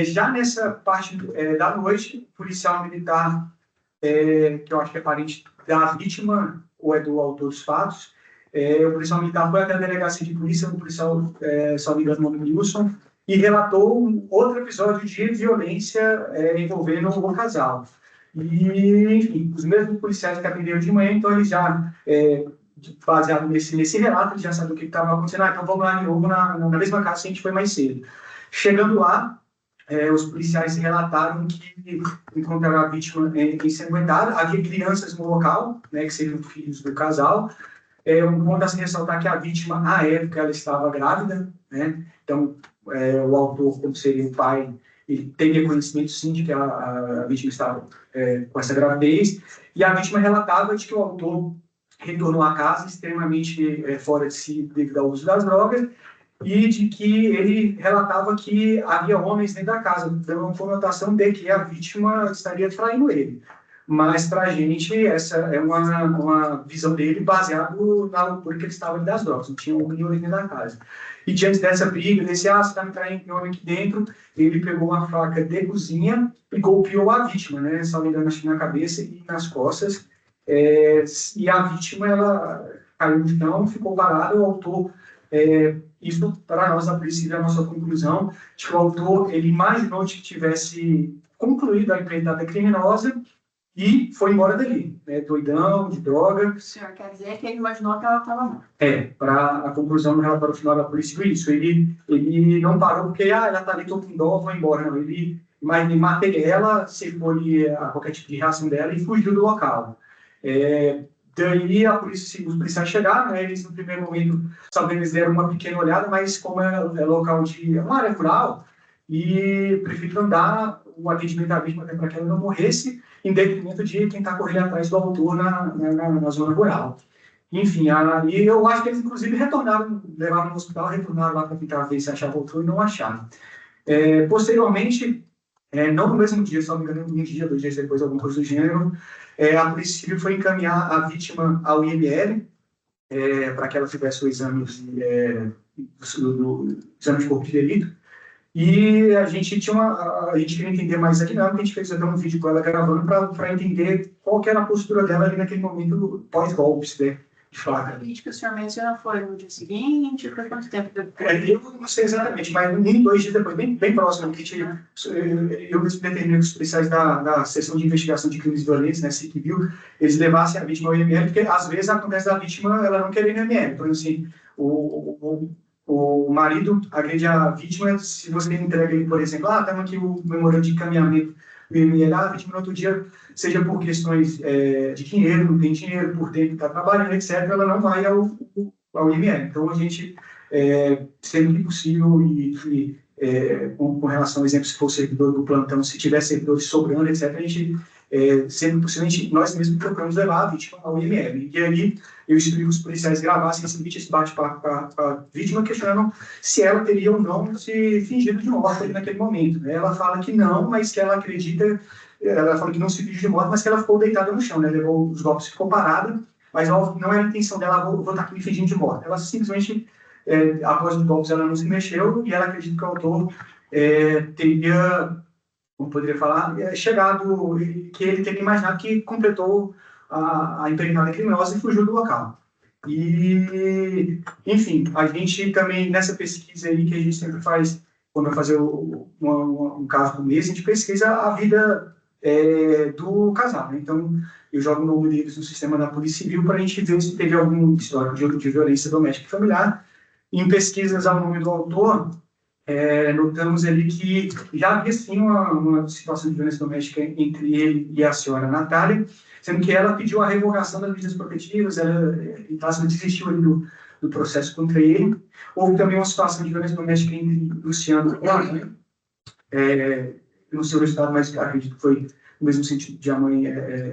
Já nessa parte da noite, o policial militar, que eu acho que é parente da vítima, ou é do autor dos fatos, o policial militar foi até a delegacia de polícia, o policial, só me engano, o nome Wilson, e relatou um outro episódio de violência envolvendo o casal. E, enfim, os mesmos policiais que atenderam de manhã, então eles já, baseado nesse relato, eles já sabiam o que estava acontecendo. Então vamos lá de novo na mesma casa que a gente foi mais cedo. Chegando lá, os policiais relataram que encontraram a vítima ensanguentada. Havia crianças no local, né, que seriam filhos do casal. Um ponto a se ressaltar que a vítima, à época, ela estava grávida, né? Então, o autor, como seria o pai, ele teria conhecimento, sim, de que a vítima estava com essa gravidez, e a vítima relatava de que o autor retornou à casa extremamente fora de si devido ao uso das drogas, e de que ele relatava que havia homens dentro da casa, dando uma conotação de que a vítima estaria traindo ele. Mas, para a gente, essa é uma visão dele baseada na loucura que ele estava das drogas, não tinha nenhum dentro da casa. E diante dessa briga, desse, você está me traindo, tem homem aqui dentro, ele pegou uma faca de cozinha e golpeou a vítima, né, só me engano, na cabeça e nas costas, e a vítima, ela caiu no chão, ficou parada, o autor, isso para nós, a polícia, é a nossa conclusão, de que o autor, ele imaginou que tivesse concluído a empreitada criminosa, e foi embora dali, né, doidão, de droga. O senhor quer dizer que ele imaginou que ela estava morta? Para a conclusão do relatório final da polícia foi isso. Ele não parou porque, ela está ali, estou com dó, vou embora. Não, ele matei ela, secou ali qualquer tipo de reação dela e fugiu do local. daí a polícia, os policiais chegaram, né, eles no primeiro momento, sabe, eles deram uma pequena olhada, mas como é local de, é uma área rural, e preferiram dar o atendimento à vítima para que ela não morresse, em detrimento de quem está correndo atrás do autor na zona rural. Enfim, e eu acho que eles, inclusive, retornaram, levaram no hospital, retornaram lá para tentar ver se achava o autor e não acharam. Posteriormente, não no mesmo dia, só me engano, um dia, 2 dias depois, alguma coisa do gênero, a Polícia Civil foi encaminhar a vítima ao IML para que ela fizesse o exame de corpo de delito. E a gente queria entender mais a dinâmica, a gente fez até um vídeo com ela gravando para entender qual que era a postura dela ali naquele momento pós-golpes, né, de faca. A vídeo que o senhor menciona foi no dia seguinte, por quanto tempo depois? Eu não sei exatamente, mas 1, 2 dias depois, bem próximo, que eu determinei que os policiais da Seção de Investigação de Crimes Violentos, né, CICVIL, eles levassem a vítima ao IML, porque às vezes acontece da vítima ela não querer ir no IML. Então, assim, o marido agride a vítima, se você entrega ele, por exemplo, estamos aqui o memorando de encaminhamento do IML, a vítima no outro dia, seja por questões de dinheiro, não tem dinheiro, por tempo que está trabalhando, etc., ela não vai ao IML. Então, a gente, sempre que possível, com relação ao exemplo, se for servidor do plantão, se tiver servidores sobrando, etc., a gente, sempre possível, nós mesmos procuramos levar a vítima ao IML. E aí, eu instruí os policiais gravassem esse bate-papo com a vítima, questionando se ela teria ou não se fingido de morte ali naquele momento. Ela fala que não, mas que ela acredita, ela fala que não se fingiu de morte, mas que ela ficou deitada no chão, né? Levou os golpes, ficou parada, mas não era a intenção dela, vou estar aqui me fingindo de morte. Ela simplesmente, após os golpes, ela não se mexeu e ela acredita que o autor teria, como poderia falar, chegado, que ele teria imaginado que completou a empreitada criminosa e fugiu do local. E, enfim, a gente também, nessa pesquisa aí que a gente sempre faz, quando vai fazer um caso como esse, a gente pesquisa a vida do casal, né? Então, eu jogo o nome deles no sistema da Polícia Civil para a gente ver se teve algum histórico de violência doméstica e familiar. Em pesquisas ao nome do autor, notamos ali que já havia sim uma situação de violência doméstica entre ele e a senhora Natália, sendo que ela pediu a revogação das medidas protetivas, ela desistiu ali do processo contra ele. Houve também uma situação de violência doméstica entre Luciano e a mãe, não sei o estado, mas acredito que foi no mesmo sentido de a mãe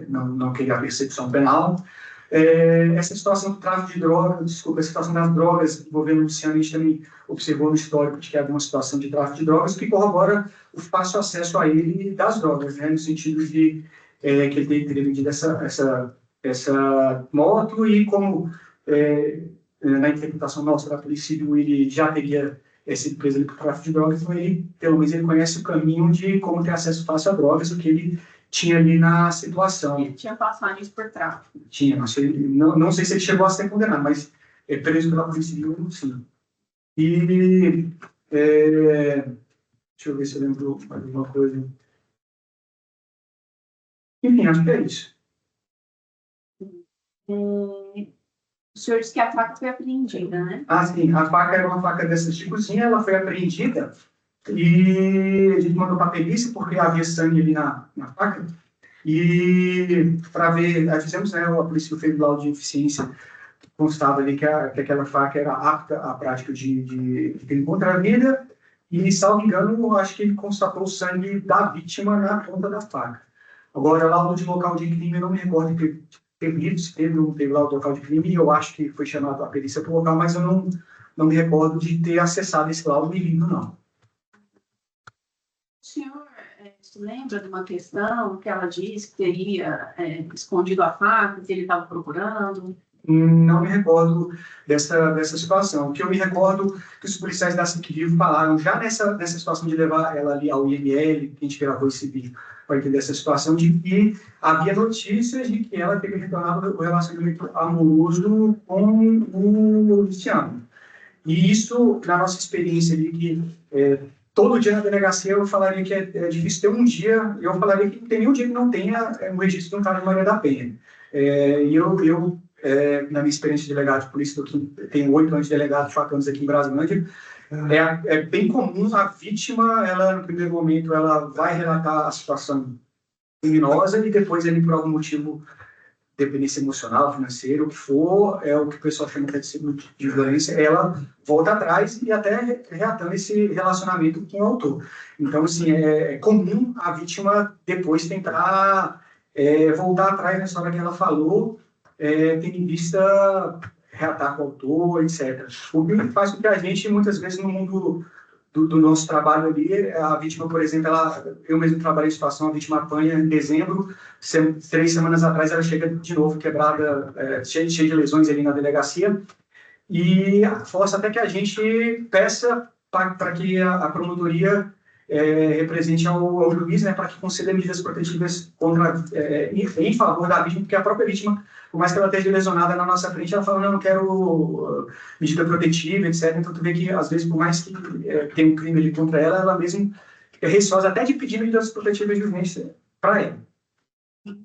não querer a persecução penal. Essa situação do tráfico de drogas, essa situação das drogas envolvendo o Luciano, a gente também observou no histórico de que havia uma situação de tráfico de drogas que corrobora o fácil acesso a ele das drogas, né, no sentido de que ele teria vendido essa moto e como na interpretação nossa da Polícia Civil ele já teria sido preso ali por tráfico de drogas, então ele, pelo menos, ele conhece o caminho de como ter acesso fácil a drogas, o que ele tinha ali na situação. Ele tinha passagens por tráfico. Tinha, não sei se ele chegou a ser condenado, mas preso pela Polícia Civil, sim. E deixa eu ver se eu lembro mais alguma coisa. Enfim, acho que é isso. O senhor disse que a faca foi apreendida, né? Ah, sim. A faca era uma faca dessas de cozinha, ela foi apreendida e a gente mandou para a perícia porque havia sangue ali na faca. E para ver, nós fizemos, né, a polícia fez o laudo de eficiência, constava ali que aquela faca era apta à prática de crime contra a vida e, salvo engano, eu acho que ele constatou o sangue da vítima na ponta da faca. Agora, laudo de local de crime, eu não me recordo de ter lido se teve ou não teve laudo de local de crime, e eu acho que foi chamado a perícia para o local, mas eu não me recordo de ter acessado esse laudo e lido, não. O senhor se lembra de uma questão que ela disse que teria escondido a faca, que ele estava procurando? Não me recordo dessa situação. O que eu me recordo que os policiais da CICVIL falaram já nessa situação de levar ela ali ao IML, que a gente gravou esse vídeo para entender essa situação, de que havia notícias de que ela teria retornado o relacionamento amoroso com o Luciano. E isso, na nossa experiência ali, que todo dia na delegacia eu falaria que é difícil ter um dia, eu falaria que não tem nenhum dia que não tenha um registro de um caso de Maria da Penha. E eu na minha experiência de delegado de polícia, eu tenho 8 anos de delegado, 4 anos aqui em Brasilândia, é bem comum a vítima, ela no primeiro momento, ela vai relatar a situação criminosa e depois ele, por algum motivo, dependência emocional, financeira, o que for, é o que o pessoal chama de ciclo de violência, ela volta atrás e até reatando esse relacionamento com o autor. Então, assim, é comum a vítima depois tentar voltar atrás na história que ela falou, tendo em vista reatar com o autor, etc. O que faz com que a gente, muitas vezes, no mundo do nosso trabalho ali, a vítima, por exemplo, eu mesmo trabalhei em situação, a vítima apanha em dezembro, 3 semanas atrás ela chega de novo quebrada, cheia de lesões ali na delegacia, e força até que a gente peça para que a promotoria represente ao juiz, né, para que conceda medidas protetivas em favor da vítima, porque a própria vítima, por mais que ela esteja lesionada na nossa frente, ela fala, não quero medida protetiva, etc. Então, tu vê que, às vezes, por mais que tenha um crime ali contra ela, ela mesmo é receosa até de pedir medidas protetivas de urgência para ela. O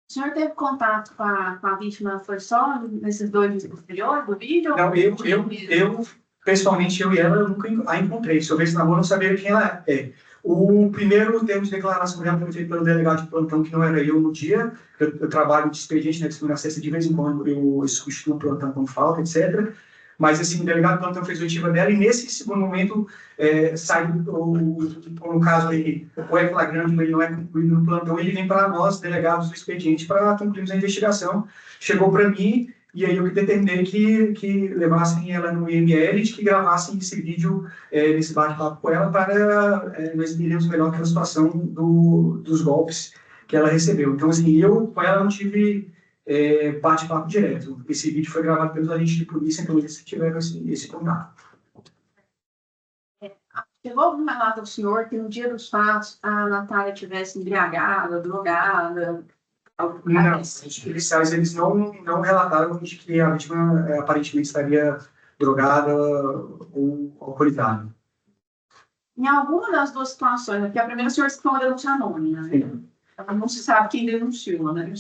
senhor teve contato com a vítima, foi só nesses 2 dias posteriores do vídeo? Não, eu pessoalmente, eu e ela, eu nunca a encontrei. Se eu visse na rua, eu não sabia quem ela é. O primeiro termo de declaração dela foi feito pelo delegado de plantão, que não era eu no dia. Eu trabalho de expediente, né, de segunda a sexta, de vez em quando eu substituo o plantão com falta, etc. Mas, assim, o delegado de plantão fez a oitiva dela e, nesse segundo momento, no caso, ou é flagrante, ou ele não é concluído no plantão, ele vem para nós, delegados do expediente, para concluirmos a investigação. Chegou para mim, e aí eu que determinei que levassem ela no IML e que gravassem esse vídeo, nesse bate-papo com ela, para nós entendermos melhor aquela situação dos golpes que ela recebeu. Então, assim, eu com ela não tive bate-papo direto. Esse vídeo foi gravado pelos agentes de polícia, então eles tiveram esse contato. Chegou algum relato ao senhor que no dia dos fatos a Natália tivesse embriagada, drogada? Não, os policiais eles não relataram de que a vítima aparentemente estaria drogada ou alcoolizada. Em alguma das 2 situações, porque a primeira o senhor citou uma denúncia anônima, né? Então, não se sabe quem denunciou, né?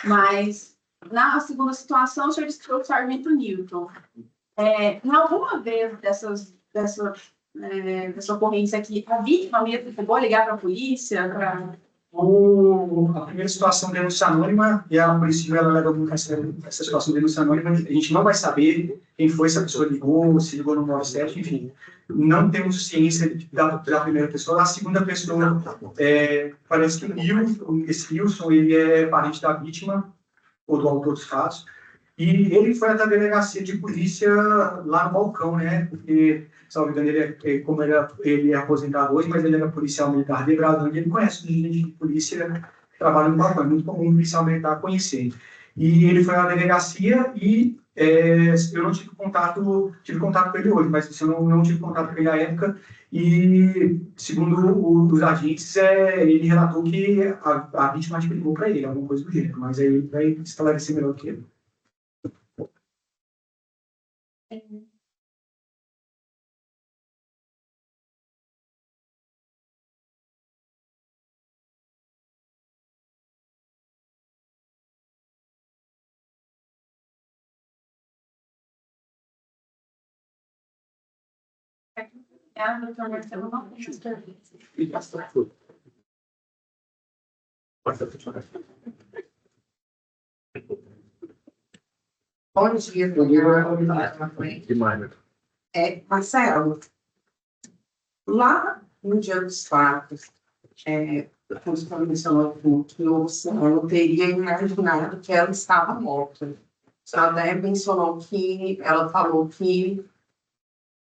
Mas na segunda situação, o senhor disse que foi o sargento Newton. Em alguma vez dessa ocorrência aqui, a vítima mesmo chegou a ligar para a polícia? A primeira situação de denúncia anônima, e a polícia ela leva muito essa situação de denúncia anônima, a gente não vai saber quem foi, se a pessoa ligou, se ligou no 97, enfim. Não temos ciência da primeira pessoa. A segunda pessoa, parece que esse Wilson, ele é parente da vítima, ou do autor dos fatos, e ele foi até a delegacia de polícia lá no balcão, né? Porque, salvo engano, como ele é aposentado hoje, mas ele era policial militar de Brasília, ele conhece os agentes de polícia que trabalham no balcão, é muito comum o policial militar conhecer. E ele foi à delegacia e eu não tive contato com ele hoje, mas eu não tive contato com ele na época, e segundo os agentes, ele relatou que a vítima ligou para ele, alguma coisa do gênero, mas aí ele vai esclarecer melhor que ele. Doutor Marcelo, não tem as perguntas. Bom dia, doutor. Marcelo, lá no dia dos fatos, o senhor mencionou que o senhor teria imaginado que ela estava morta. O senhor até mencionou que ela falou que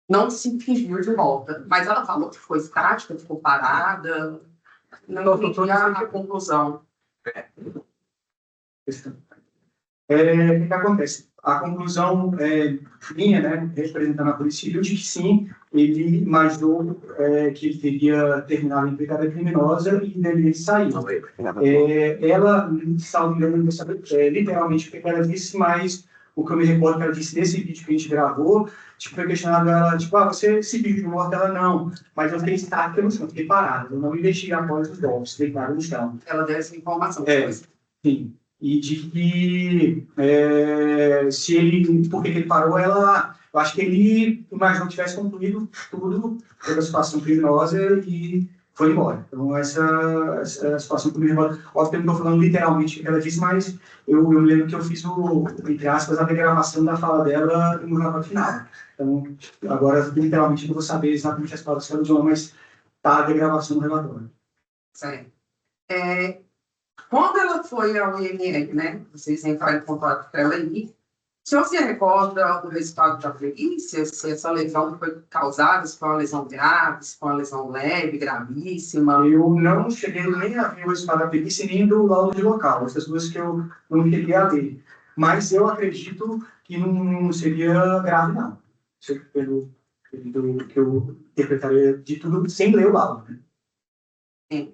não se fingiu de volta, mas ela falou que foi estática, ficou parada. Não entendi a conclusão. O que acontece? A conclusão minha, né, representando a Polícia Civil, de que sim, ele imaginou que ele teria terminado a empreitada criminosa e deveria sair. Ela, salvo engano, não vou saber literalmente o que ela disse, mas o que eu me recordo que ela disse nesse vídeo que a gente gravou, foi questionado ela, você se viu de morte? Ela, não, mas eu fiquei estática no chão, fiquei parada, eu não me mexi após os golpes, deitado no chão. Ela deu essa informação. Sim. E de que por que ele parou, eu acho que ele imaginou que tivesse concluído tudo, toda a situação criminosa e foi embora. Então, essa situação que eu me recordo, óbvio que eu não estou falando literalmente o que ela disse, mas eu me lembro que eu fiz, entre aspas, a degravação da fala dela no relatório final. Então, agora, literalmente, eu não vou saber exatamente as palavras que ela usou, mas está a degravação do relatório. Certo. Quando ela foi ao IML, né? Vocês entraram em contato com ela aí. O senhor se recorda do resultado da perícia? Se essa lesão foi causada, se foi uma lesão grave, se foi uma lesão leve, gravíssima? Eu não cheguei nem a ver o resultado da perícia nem do laudo de local. Essas duas que eu não cheguei a ver. Mas eu acredito que não seria grave, não. Pelo que eu interpretaria de tudo sem ler o laudo. Né?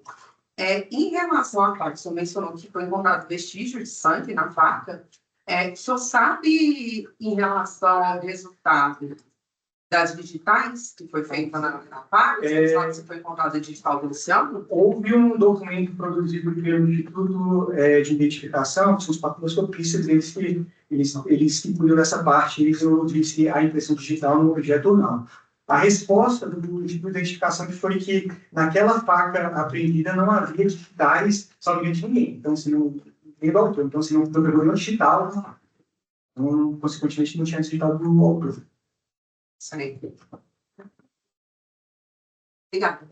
Em relação à faca, o senhor mencionou que foi encontrado vestígio de sangue na faca. O senhor sabe, em relação ao resultado das digitais que foi feita na faca, o senhor sabe se foi encontrada a digital do Luciano? Houve um documento produzido pelo Instituto de Identificação, que são os papiloscopistas, eles que cuidam dessa parte, eles disse a impressão digital no objeto ou não. A resposta do Instituto de Identificação foi que naquela faca apreendida não havia digitais, somente de ninguém. Então, se não nem do autor. Então, se não pegou nenhum digital, então, consequentemente, não tinha digital do autor. Sim. Obrigada.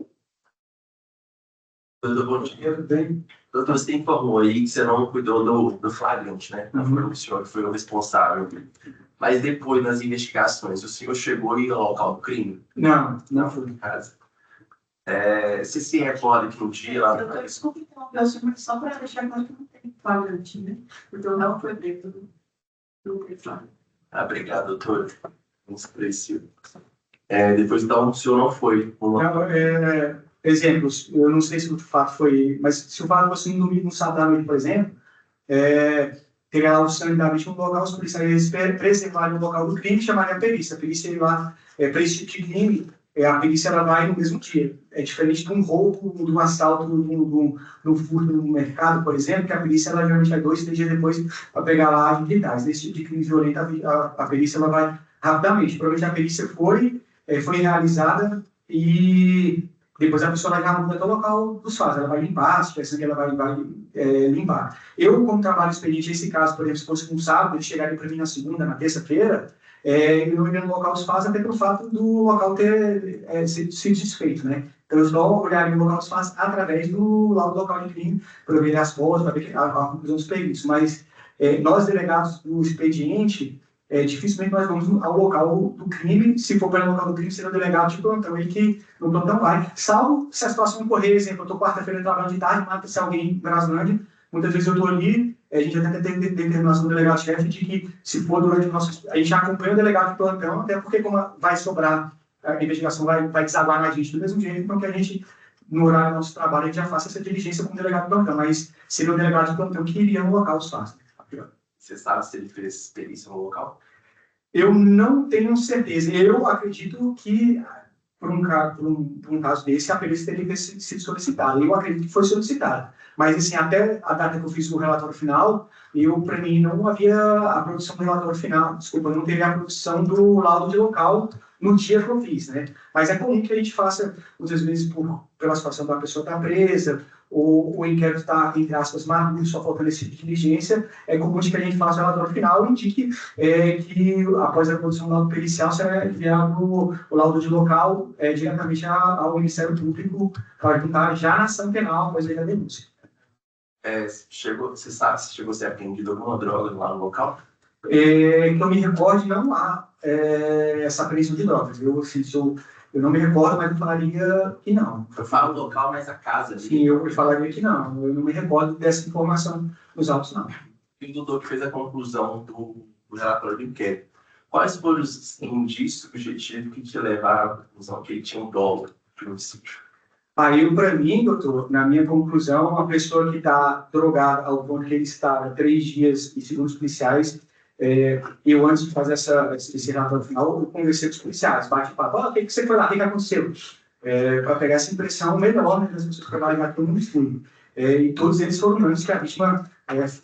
Doutor, bom dia. Tudo bem? Doutor, você informou aí que você não cuidou do flagrante, né? Não foi o senhor que foi o responsável. Mas depois, nas investigações, o senhor chegou aí ao local do crime? Não foi em casa. Você se recorda que no dia lá... Doutor, desculpe interromper o senhor, mas só para deixar claro que não tem flagrante, né? Porque o réu foi preso. Não tem flagrante. Obrigado, doutor. Não se preciso. Depois, então, o senhor não foi. Exemplos, eu não sei se o fato foi... Mas se o fato fosse no domingo, no sábado à noite, por exemplo, teria lá o sangue da vítima no local, os policiais preservarem o local do crime e chamarem a perícia. A perícia ia lá, para esse tipo de crime, a perícia ela vai no mesmo dia. É diferente de um roubo, de um assalto, de um furto no mercado, por exemplo, que a perícia ela geralmente vai 2, 3 dias depois para pegar lá as digitais. Nesse tipo de crime violento, a perícia ela vai rapidamente. Provavelmente a perícia foi realizada e depois a pessoa vai já mudar até o local dos fatos. Ela vai limpar, se tiver sangue, ela vai limpar. Eu, como trabalho expediente, nesse caso, por exemplo, se fosse um sábado, eles chegarem para mim na segunda, na terça-feira, eu não iria no local dos fatos, até pelo fato do local ter sido desfeito, né? Então, eu só olharia no local dos fatos através do local de crime, para ver as fotos, para ver a conclusão dos peritos. Mas nós, delegados do expediente, dificilmente nós vamos ao local do crime. Se for para o local do crime, seria o delegado de plantão aí que no plantão vai. Salvo se a situação ocorrer, exemplo, eu estou quarta-feira trabalhando de tarde, mata-se alguém em Braslândia, muitas vezes eu estou ali, a gente até tem determinação do delegado-chefe de que, se for durante o nosso... A gente acompanha o delegado de plantão, até porque como vai sobrar, a investigação vai desaguar na gente do mesmo jeito, então que a gente, no horário do nosso trabalho, a gente já faça essa diligência com o delegado de plantão, mas seria o delegado de plantão que iria no local dos fatos. Você sabe se ele fez perícia no local? Eu não tenho certeza. Eu acredito que, por um caso desse, a perícia teria que sido solicitada. Eu acredito que foi solicitada. Mas, assim, até a data que eu fiz o relatório final, para mim, não havia a produção do relatório final. Desculpa, não teve a produção do laudo de local no dia que eu fiz, né? Mas é comum que a gente faça, muitas vezes, pela situação da pessoa estar presa, ou o inquérito está, entre aspas, maduro, só faltando esse tipo de diligência, é comum que a gente faça o relatório final e indique que, após a produção do laudo pericial, será enviado o laudo de local diretamente ao Ministério Público para juntar já na ação penal após a denúncia. Você sabe se chegou a ser apreendido alguma droga lá no local? Que eu me recorde, não há essa apreensão de drogas. Eu não me recordo, mas eu falaria que não. Eu falo local, mas a casa. Sim, eu falaria que não. Eu não me recordo dessa informação nos autos, não. E o doutor que fez a conclusão do relatório do inquérito. Quais foram os indícios subjetivos que te levaram à conclusão que ele tinha um dolo de homicídio? Para mim, doutor, na minha conclusão, uma pessoa que está drogada ao ponto que ele está 3 dias, e segundo os policiais, eu, antes de fazer esse relatório final, eu conversei com os policiais, bate-papo, o que você foi lá, o que aconteceu? Para pegar essa impressão melhor, né, das pessoas que trabalham aqui no estúdio. E todos eles foram unânimes que a vítima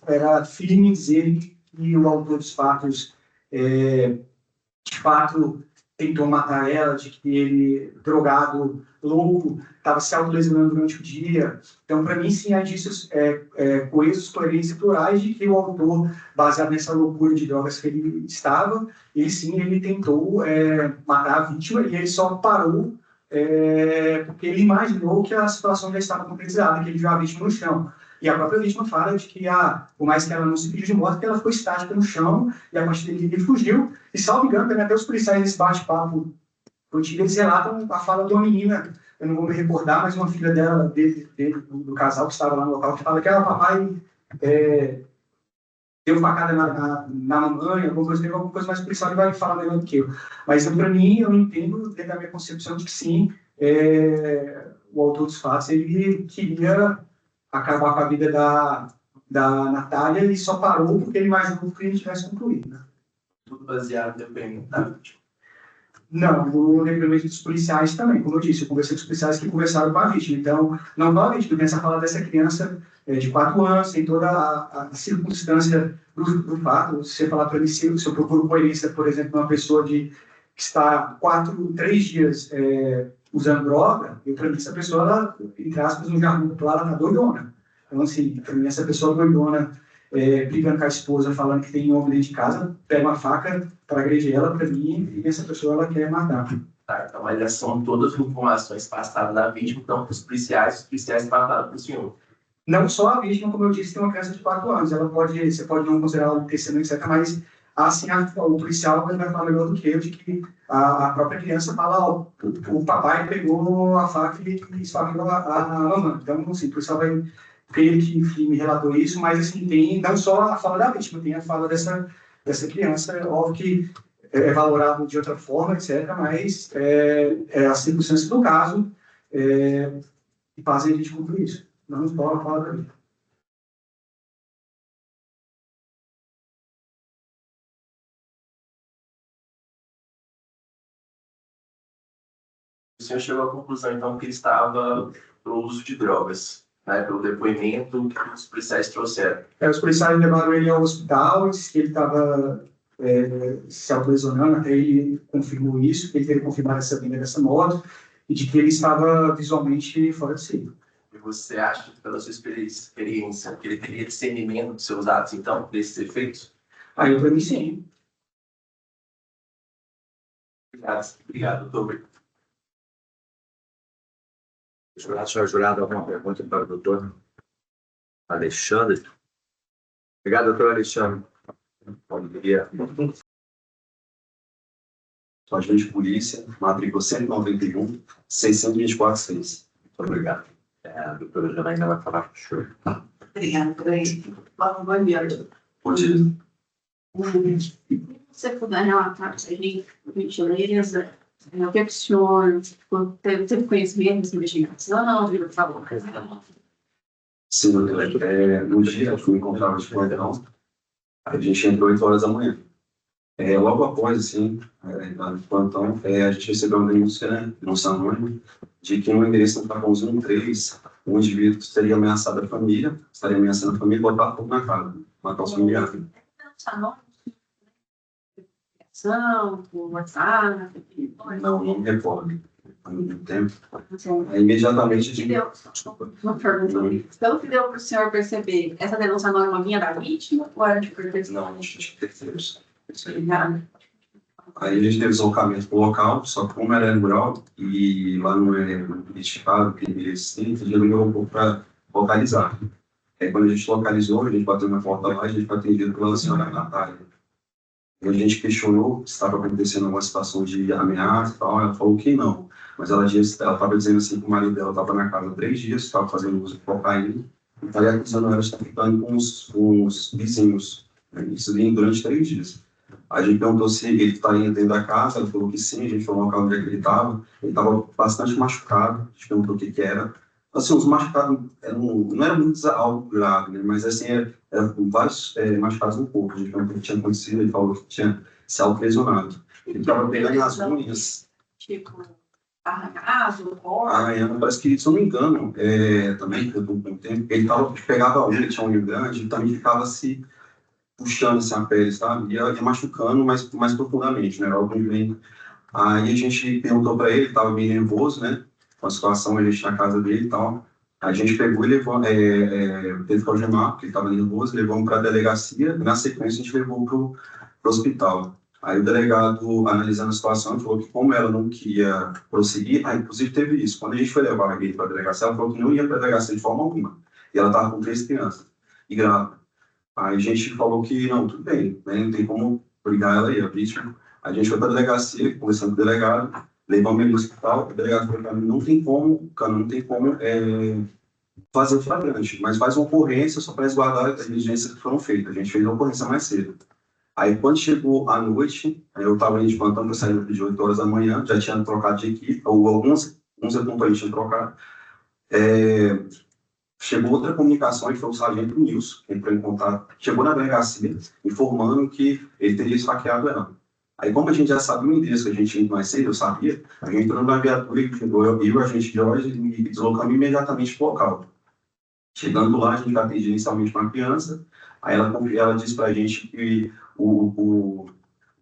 era firme em dizer que o autor dos fatos, de fato, tentou matar ela, de que ele, drogado, louco, estava se autolesionando durante o dia. Então, para mim, sim, há indícios coesos, coerentes e plurais de que o autor, baseado nessa loucura de drogas que ele estava, ele tentou matar a vítima e ele só parou porque ele imaginou que a situação já estava concretizada, que ele viu a vítima no chão. E a própria vítima fala de que, por mais que ela não se pediu de morte, que ela ficou estática no chão, e a partir dele ele fugiu. E, salvo engano, também até os policiais nesse bate-papo contigo, eles relatam a fala de uma menina, eu não vou me recordar, mas uma filha dela, do casal que estava lá no local, que fala que o papai deu facada na mamãe, alguma coisa mais policial, ele vai falar melhor do que eu. Mas, para mim, eu entendo, dentro da minha concepção, de que sim, o autor dos fatos, ele queria acabar com a vida da Natália e só parou porque ele imaginou que o crime tivesse concluído. Né? Tudo baseado no depoimento da vítima. Não, no depoimento dos policiais também. Como eu disse, eu conversei com os policiais que conversaram com a vítima. Então, não com a vítima, tem essa fala dessa criança de 4 anos, tem toda a circunstância do fato. Você falar para mim, se eu procuro coerência, por exemplo, uma pessoa que está 3 dias usando droga, para mim, essa pessoa, ela, entre aspas, no jargão popular, ela está doidona. Então, assim, para mim, essa pessoa doidona, brigando com a esposa, falando que tem um homem dentro de casa, pega uma faca para agredir ela, para mim, e essa pessoa, ela quer matar. Tá, então, mas são todas as informações passadas da vítima, então, para os policiais passaram para o senhor. Não só a vítima, como eu disse, tem uma criança de 4 anos. Você pode não considerar ela testemunha, etc., mas assim, o policial vai falar melhor do que eu, de que a própria criança fala, o papai pegou a faca e esfaqueou a mamãe. Então, assim, o policial vai ter ele que me relatou isso, mas assim, tem não só a fala da vítima, tem a fala dessa criança, óbvio que é valorado de outra forma, etc., mas as circunstâncias do caso que fazem a gente concluir isso. Não só a fala da vítima. O senhor chegou à conclusão, então, que ele estava para o uso de drogas, né, pelo depoimento que os policiais trouxeram. Os policiais levaram ele ao hospital, disse que ele estava se autolesionando, até ele confirmou isso, que ele teve confirmado essa vinda dessa moto, e de que ele estava visualmente fora de si. E você acha, pela sua experiência, que ele teria discernimento dos seus atos, então, desses efeitos? Aí, para mim, sim. Obrigado, doutor. Senhor jurado, alguma pergunta para o doutor Alexandre? Obrigado, doutor Alexandre. Bom dia. Sou agente de polícia, matrícula 191, 624-6. Muito obrigado. A doutora Janaína vai falar com o senhor. Obrigada, bom dia. Bom dia. Se você puder relatar para a gente, por gentileza, o que o senhor teve conhecimento dessa investigação, por favor. Sim, no dia eu fui encontrar o plantão, a gente entrou 8 horas da manhã. Logo após, assim, no plantão, a gente recebeu uma denúncia, né, denúncia anônima, de que no endereço do Capão 113, um indivíduo estaria ameaçando a família, botar fogo na casa, matar os familiares. Por WhatsApp? Não me recordo. Há muito tempo. Imediatamente de... Uma pergunta. Pelo que deu para o senhor perceber, essa denúncia anônima vinha da vítima ou era de proteção? Não, a gente terceiros. Aí a gente teve deslocamento para o local, só que como era rural e lá não é identificado, tem existente, a gente levou para localizar. Quando a gente localizou, a gente bateu na porta lá e a gente foi atendido pela senhora Natália. E a gente questionou se estava acontecendo alguma situação de ameaça e tal, ela falou que não. Mas ela estava dizendo assim que o marido dela estava na casa há 3 dias, estava fazendo uso de cocaína, e estava acusando ela de estar ficando com os vizinhos. Isso vinha durante 3 dias. A gente perguntou se ele estaria dentro da casa, ela falou que sim, a gente foi no local onde ele estava bastante machucado, a gente perguntou o que era. Assim, os machucados não era muito algo grave, né? Mas assim, eram vários machucados no corpo. A gente perguntou o que tinha acontecido, ele falou que tinha se auto-lesionado. Ele estava pegando as unhas. Tipo, arranhado, corte? Arranhando, parece que, se eu não me engano, também, eu estou com tempo, ele pegava a unha, tinha unha grande, e também ficava se puxando assim, a pele, sabe? E ia machucando mais profundamente, né? Algo que vem Aí a gente perguntou para ele, estava bem nervoso, né? Com a situação, a gente na casa dele e tal. A gente pegou e levou, teve que algemar, porque ele estava nervoso, levamos para a delegacia, e na sequência a gente levou para o hospital. Aí o delegado, analisando a situação, falou que como ela não queria prosseguir, inclusive teve isso, quando a gente foi levar ele para a delegacia, ela falou que não ia para a delegacia de forma alguma. E ela estava com 3 crianças, e grávida. Aí a gente falou que não, tudo bem, né, não tem como brigar ela aí, a vítima. A gente foi para a delegacia, conversando com o delegado, levamos ele no hospital, o delegado falou para mim, não tem como, cara, não tem como fazer o flagrante, mas faz uma ocorrência só para resguardar as diligências que foram feitas. A gente fez a ocorrência mais cedo. Aí, quando chegou à noite, eu estava indo de plantão, eu saí de 8 horas da manhã, já tinha trocado de equipe, ou alguns acompanhantes tinham trocado. Chegou outra comunicação, e foi o sargento Nilson, que entrou em contato, chegou na delegacia, informando que ele teria esfaqueado ela. Aí, como a gente já sabia o endereço que a gente tinha ido mais cedo, eu sabia, a gente entrou na viatura, eu e o agente Jorge, e deslocamos imediatamente para o local. Chegando lá, a gente atende inicialmente uma criança, aí ela disse para a gente que o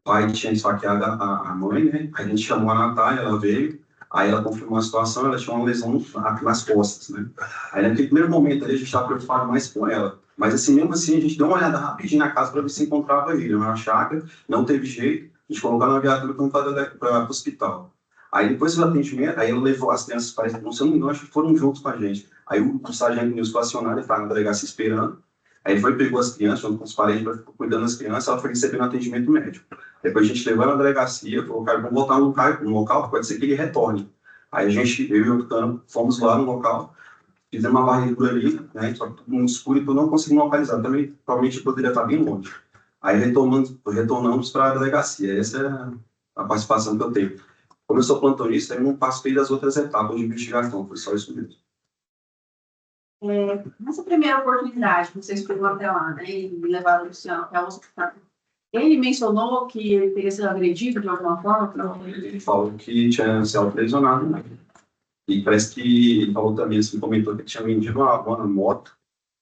pai tinha esfaqueado a mãe, né? A gente chamou a Natália, ela veio, aí ela confirmou a situação, ela tinha uma lesão nas costas, né? Aí naquele primeiro momento ali, a gente estava preocupado mais com ela, mas assim, mesmo assim, a gente deu uma olhada rapidinho na casa para ver se encontrava ele, uma chácara, não teve jeito, a gente colocou na viatura para o hospital. Aí depois do atendimento, aí ela levou as crianças, parece, não sei, não me engano, acho que foram juntos com a gente. Aí o sargento Nilson foi acionado, ele estava na delegacia esperando. Aí ele foi, pegou as crianças, junto com os parentes, ficou cuidando das crianças, ela foi recebendo atendimento médico. Depois a gente levou ela na delegacia, falou, cara, vamos voltar no local, pode ser que ele retorne. Aí a gente, eu e o Cano, fomos lá no local, fizemos uma varredura ali, né, só que tudo no escuro e tudo não conseguimos localizar. Também, provavelmente, poderia estar bem longe. Aí retornamos para a delegacia. Essa é a participação que eu tenho. Como eu sou plantonista, eu não participei das outras etapas de investigação, foi só isso mesmo. Nessa primeira oportunidade que vocês foram até lá, né, e levaram o Luciano até o hospital, ele mencionou que ele teria sido agredido de alguma forma? Não, ele falou que tinha se auto-lesionado, né? E parece que ele falou também, assim, comentou que tinha vendido uma moto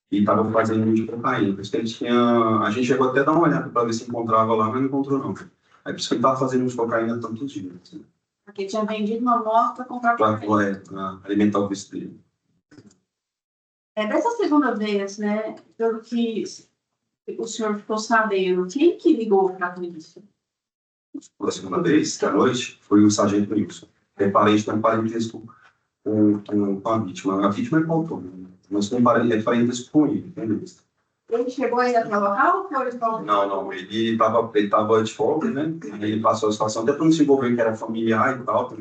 e estava fazendo de cocaína. Por isso que ele tinha... A gente chegou até a dar uma olhada para ver se encontrava lá, mas não encontrou, não. Aí por isso que ele estava fazendo de cocaína tantos dias. Assim, Porque ele tinha vendido uma moto para comprar para cocaína. alimentar o vício dele. Dessa segunda vez, né, pelo que o senhor ficou sabendo, quem que ligou para a polícia? Pela segunda vez, à noite, foi o sargento Nilson. É parente, tem um parentesco com a vítima. A vítima é com o autor, mas tem parentesco com ele, entendeu? Ele chegou aí até o local ou foi ele falou? Não, ele estava de folga, né? Aí ele passou a situação, até para não se envolver que era familiar e tal.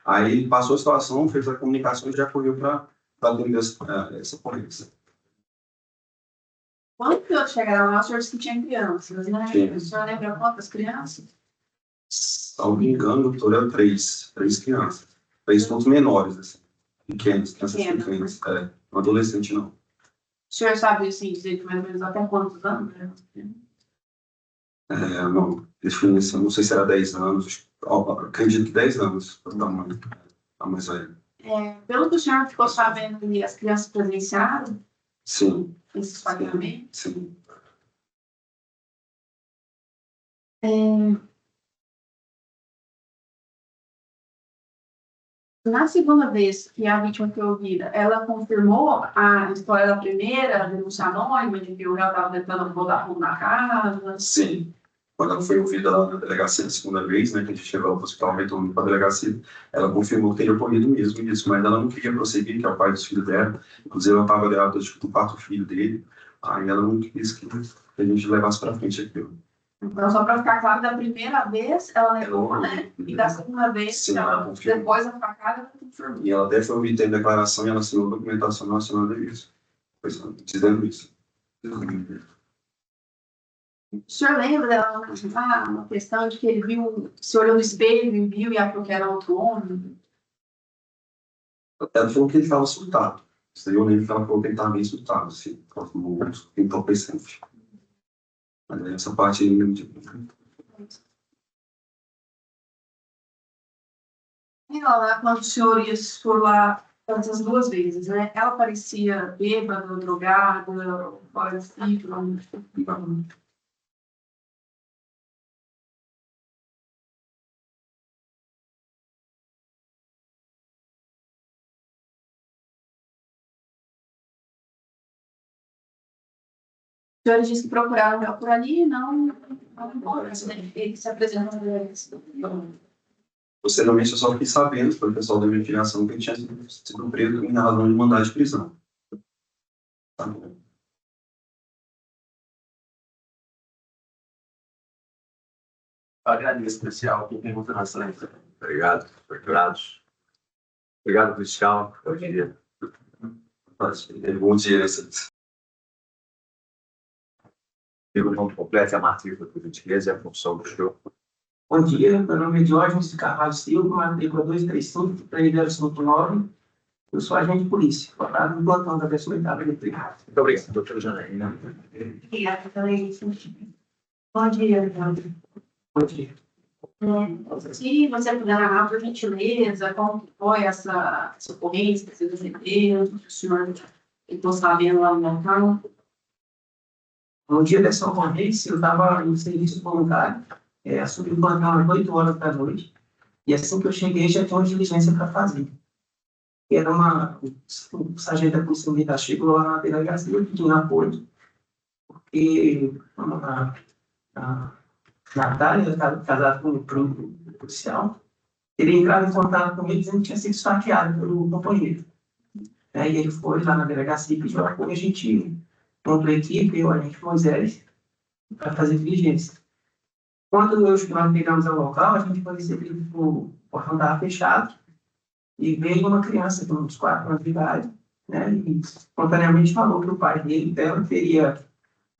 Aí ele passou a situação, fez a comunicação e já correu para atender essa ocorrência. Quando que eu chegaram lá, o senhor disse que tinha crianças, né? Sim. O senhor lembra quantas crianças? Salvo engano, doutor, eram três crianças. 3 pontos menores, assim, pequenas, crianças pequenas. Um adolescente, não. O senhor sabe, assim, dizer que mais ou menos até quantos anos? Né? Não, definição, não sei se era 10 anos, acredito que 10 anos, para dar a mais velha. Pelo que o senhor ficou sabendo que as crianças presenciaram Sim. esses pagamentos, Sim. na segunda vez que a vítima foi ouvida, ela confirmou a história da primeira, a denúncia anônima, de que o réu estava tentando botar fogo na casa? Sim. Quando ela foi ouvida lá na delegacia a segunda vez, né, que a gente chegou ao hospital, retornou para a delegacia, ela confirmou que teria ocorrido mesmo isso, mas ela não queria prosseguir, que é o pai dos filhos dela. Inclusive, ela estava grávida do quarto filho dele, aí ela não quis que a gente levasse para frente aquilo. Então, só para ficar claro, da primeira vez ela negou, né? E da segunda vez, Sim, ela confirmou. depois da facada, ela confirmou. E ela até foi ouvida em declaração e ela assinou documentação relacionada a isso. Dizendo isso. O senhor lembra dela uma questão de que ele viu, se olhou no espelho e viu e achou que era outro homem? Ela falou que ele estava surtado. Isso aí eu lembro que ela falou que ele estava bem surtado, assim, como entorpecente. Mas essa parte aí não tipo. E lá, quando os senhores foram lá essas 2 vezes, né? Ela parecia bêbada, drogada, fora de si, senhores disse que procuraram já por ali, não importa, né? Ele se apresentou. Posteriormente, eu só fiquei sabendo, pelo pessoal da minha filiação, que ele tinha sido preso em razão de mandado de prisão. Tá bom. Eu agradeço, especial, por pergunta na excelência. Obrigado, procurados. Obrigado, policial. Bom dia. Bom dia, excelência. Meu nome completo é Martins, por gentileza, é a função do senhor. Bom dia, meu nome é Diógenes de Carvalho Silva, matrícula 235, 3059. Eu sou agente de polícia, votado no plantão da pessoa oitava de trilha. Muito obrigado, doutora Janaína. Obrigada, excelência. Bom dia, Leandro. Bom dia. Se você puder narrar, por gentileza, como foi essa ocorrência que você recebeu, o senhor ficou sabendo lá no local? No dia dessa ocorrência, eu estava no serviço voluntário, assumi o plantão às 8 horas da noite, e assim que eu cheguei, já tinha uma diligência para fazer. Era o sargento da Polícia Militar chegou lá na delegacia pedindo apoio, porque a Natália, casada com o policial, ele entrava em contato com ele dizendo que tinha sido esfaqueado pelo companheiro. E ele foi lá na delegacia e pediu apoio, a gente montou a equipe, eu, a gente Moisés, para fazer diligência. Quando nós chegamos ao local, a gente foi recebido, o portão estava fechado, e veio uma criança de uns 4 anos de idade, né, e espontaneamente falou que o pai dela teria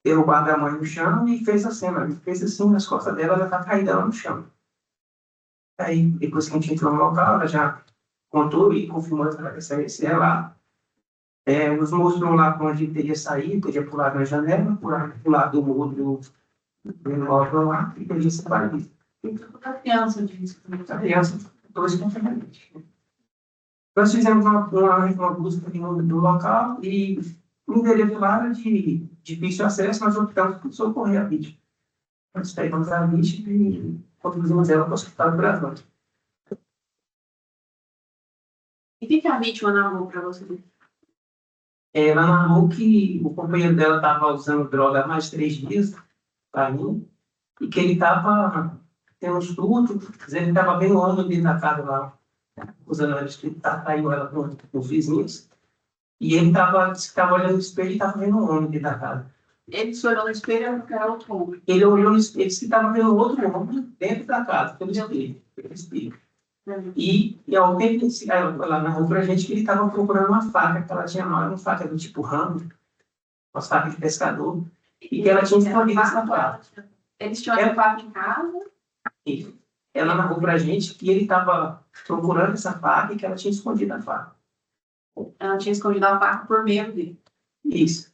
derrubado a mãe no chão e fez a cena. Ele fez assim nas costas dela, ela está caída lá no chão. Aí, depois que a gente entrou no local, ela já contou e confirmou esse relato. Nos mostrou lá para onde ele teria saído, teria pulado na janela, pulado do muro do imóvel lá e teria se saído. A criança disse. A criança, 2 confirmadamente. Nós fizemos uma busca aqui no local e o endereço lá era de difícil acesso, mas optamos por socorrer a vítima. Nós pegamos a vítima e conduzimos ela para o Hospital do Brasil. E o que a vítima narrou para você? Ela narrou que o companheiro dela estava usando droga há mais de 3 dias, para mim, e que ele estava tendo um surto, ele estava vendo o homem dentro da casa lá, usando ela, que traiu ela com os vizinhos, e ele estava olhando no espelho e estava vendo um homem dentro da casa. Ele se olhou no espelho e era outro homem. Ele olhou no espelho, ele estava vendo outro homem dentro da casa, pelo espelho. E ao tempo, ela narrou para a gente que ele estava procurando uma faca, que ela tinha uma faca do tipo ramo, uma faca de pescador, e que ela tinha escondido essa faca. Eles tinham a faca em casa? E ela narrou para a gente que ele estava procurando essa faca e que ela tinha escondido a faca. Ela tinha escondido a faca por medo dele. Isso.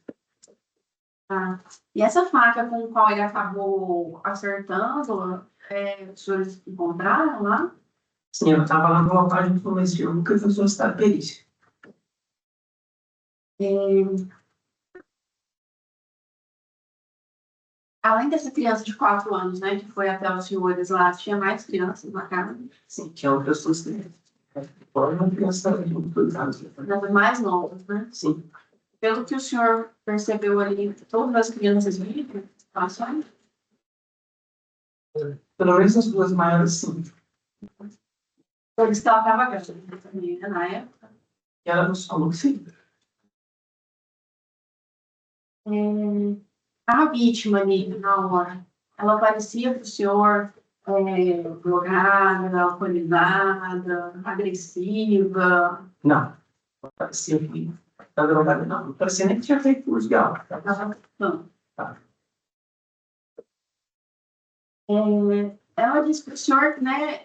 E essa faca com a qual ele acabou acertando, os senhores encontraram lá? Sim, ela estava lá no local, a gente convenceu porque foi solicitar perícia. Além dessa criança de 4 anos, né, que foi até os senhores lá, tinha mais crianças na casa? Sim, tinha outras pessoas que... Fora uma criança de 2 anos. Crianças mais novas, né? Sim. Pelo que o senhor percebeu ali, todas as crianças viram situações? Pelo menos as 2 maiores, sim. Por isso que ela estava grávida também, né, na época. E ela nos falou que sim. A vítima ali, na hora, ela parecia para o senhor drogada, alcoolizada, agressiva? Não. Parecia que estava drogada, não. Parecia nem que tinha feito uso de álcool. Não. Tá. Ela disse para o senhor, né?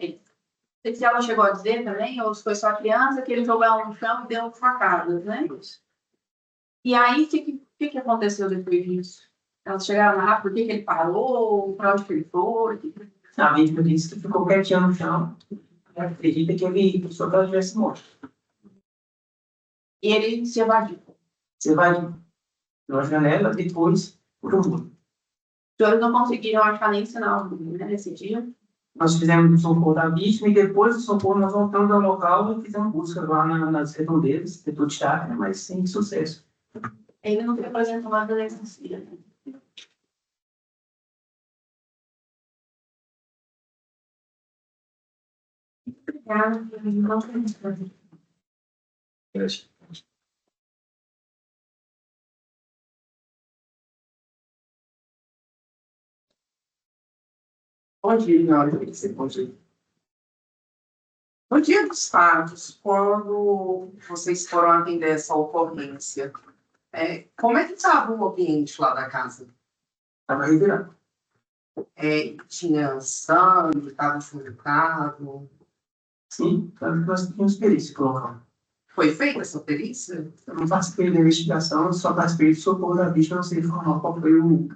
Não sei se ela chegou a dizer também, ou se foi só a criança, que ele jogou ela no chão e deu facadas, né? E aí, o que aconteceu depois disso? Elas chegaram lá, por que ele parou, para onde que ele foi? A vítima disse que ficou quietinha no chão. E acredita que ele pensou que ela tivesse morto. E ele se evadiu. Se evadiu pela janela, depois por um muro. Os senhores não conseguiram achar nem sinal, né, nesse dia? Nós fizemos o socorro da vítima e depois do socorro nós voltamos ao local e fizemos busca lá nas redondezas, setor de chácara, mas sem sucesso. Ele não se apresentou na delegacia. Bom dia, Ignácio. Bom dia. No dia dos fatos, quando vocês foram atender essa ocorrência, como é que estava o ambiente lá da casa? Estava revirado. Tinha sangue, estava ensanguentado? Sim, nós tínhamos perícia pro local. Foi feita essa perícia? Eu não participei da investigação, só participei do socorro da vítima, não sei informar qual foi o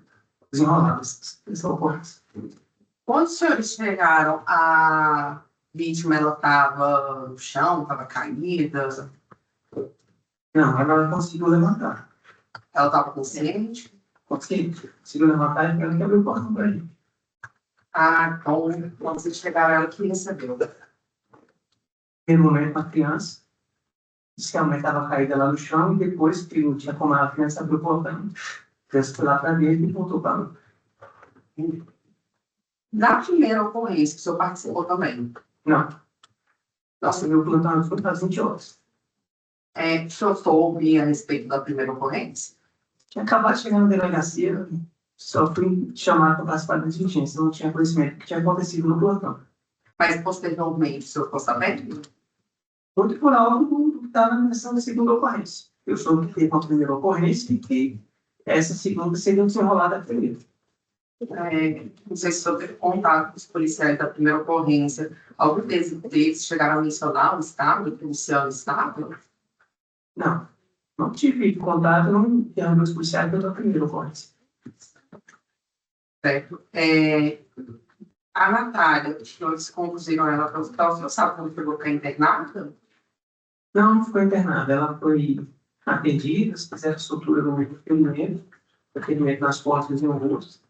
desenrolar dessa ocorrência. Quando os senhores chegaram, a vítima ela estava no chão, estava caída? Não, ela não conseguiu levantar. Ela estava consciente? Conseguiu levantar e ela quebrou o portão para ele. Então, quando vocês chegaram, ela que recebeu. Primeiro momento, uma criança, disse que a mãe estava caída lá no chão e depois que não tinha como a criança abriu o portão. A criança foi lá para dentro e voltou para lá. Na primeira ocorrência, que o senhor participou também? Não. Nossa, meu plantão foi às 20 horas. O senhor soube a respeito da primeira ocorrência? Tinha acabado de chegar na delegacia, só fui chamado para participar da diligência, não tinha conhecimento do que tinha acontecido no plantão. Mas, posteriormente, o senhor ficou sabendo? Muito por algo do que estava na questão da segunda ocorrência. Eu soube que teve uma primeira ocorrência e que essa segunda seria desenrolada da primeira. Não sei se o senhor teve contato com os policiais da primeira ocorrência. Algum deles chegaram a mencionar o estado, que o Luciano estava? Não tive contato, não tenho os policiais da primeira ocorrência. Certo. A Natália, os senhores conduziram ela para o hospital, o senhor sabe quando chegou para internada? Não ficou internada, ela foi atendida, fizeram sutura no ferimento nas costas e no rosto,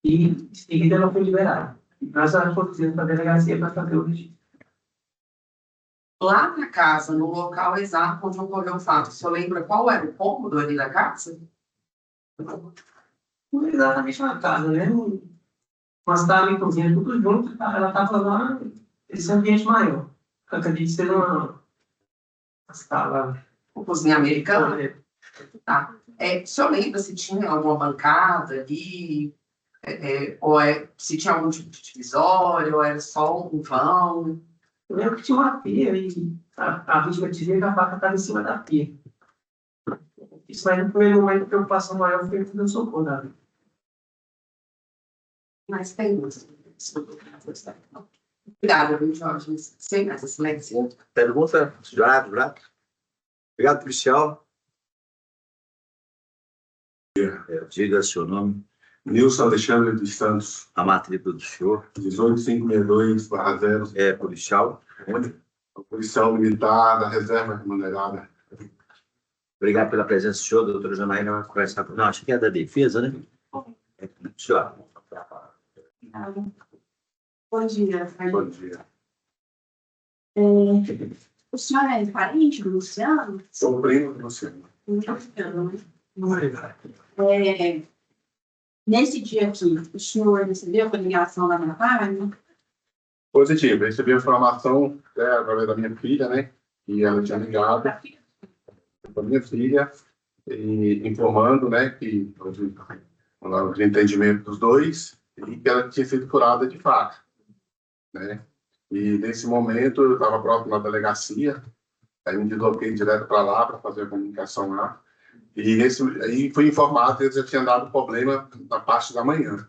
e em seguida ela foi liberada. E nós a conduzimos para a delegacia para fazer o registro. Lá na casa, no local exato onde ocorreu o fato, o senhor lembra qual era o cômodo ali da casa? Não é exatamente na casa, né? Nós estávamos em cozinha tudo junto, ela estava lá nesse ambiente maior. Eu acredito ser uma sala. Uma cozinha americana? Tá. O senhor lembra se tinha alguma bancada ali? Ou se tinha algum tipo de divisório, ou era só um vão? Eu lembro que tinha uma pia e a vítima dizia que a faca estava em cima da pia. Isso aí, no primeiro momento, a preocupação maior foi o socorro da vida. Mas tem Obrigada, viu, Jorge? Sem mais silêncio. Pergunta, jurado. Obrigado, policial. Diga seu nome. Nilson Alexandre dos Santos. A matrícula do senhor. 18562/0. É policial. Policial militar da reserva remunerada. Obrigado pela presença do senhor, doutora Janaína. Vai conversar com... Não, acho que é da defesa, né? Senhor. Bom dia. Bom dia. O senhor é parente do Luciano? Sou primo do Luciano. Nesse dia aqui, o senhor recebeu a ligação da Natália? Positivo. Recebi a informação através da minha filha, né? E ela tinha ligado para minha filha, e informando, né, que houve o entendimento dos dois e que ela tinha sido curada de faca, né? E nesse momento eu estava próximo da delegacia, aí me desloquei direto para lá para fazer a comunicação lá. E aí fui informado que eles já tinham dado problema na parte da manhã,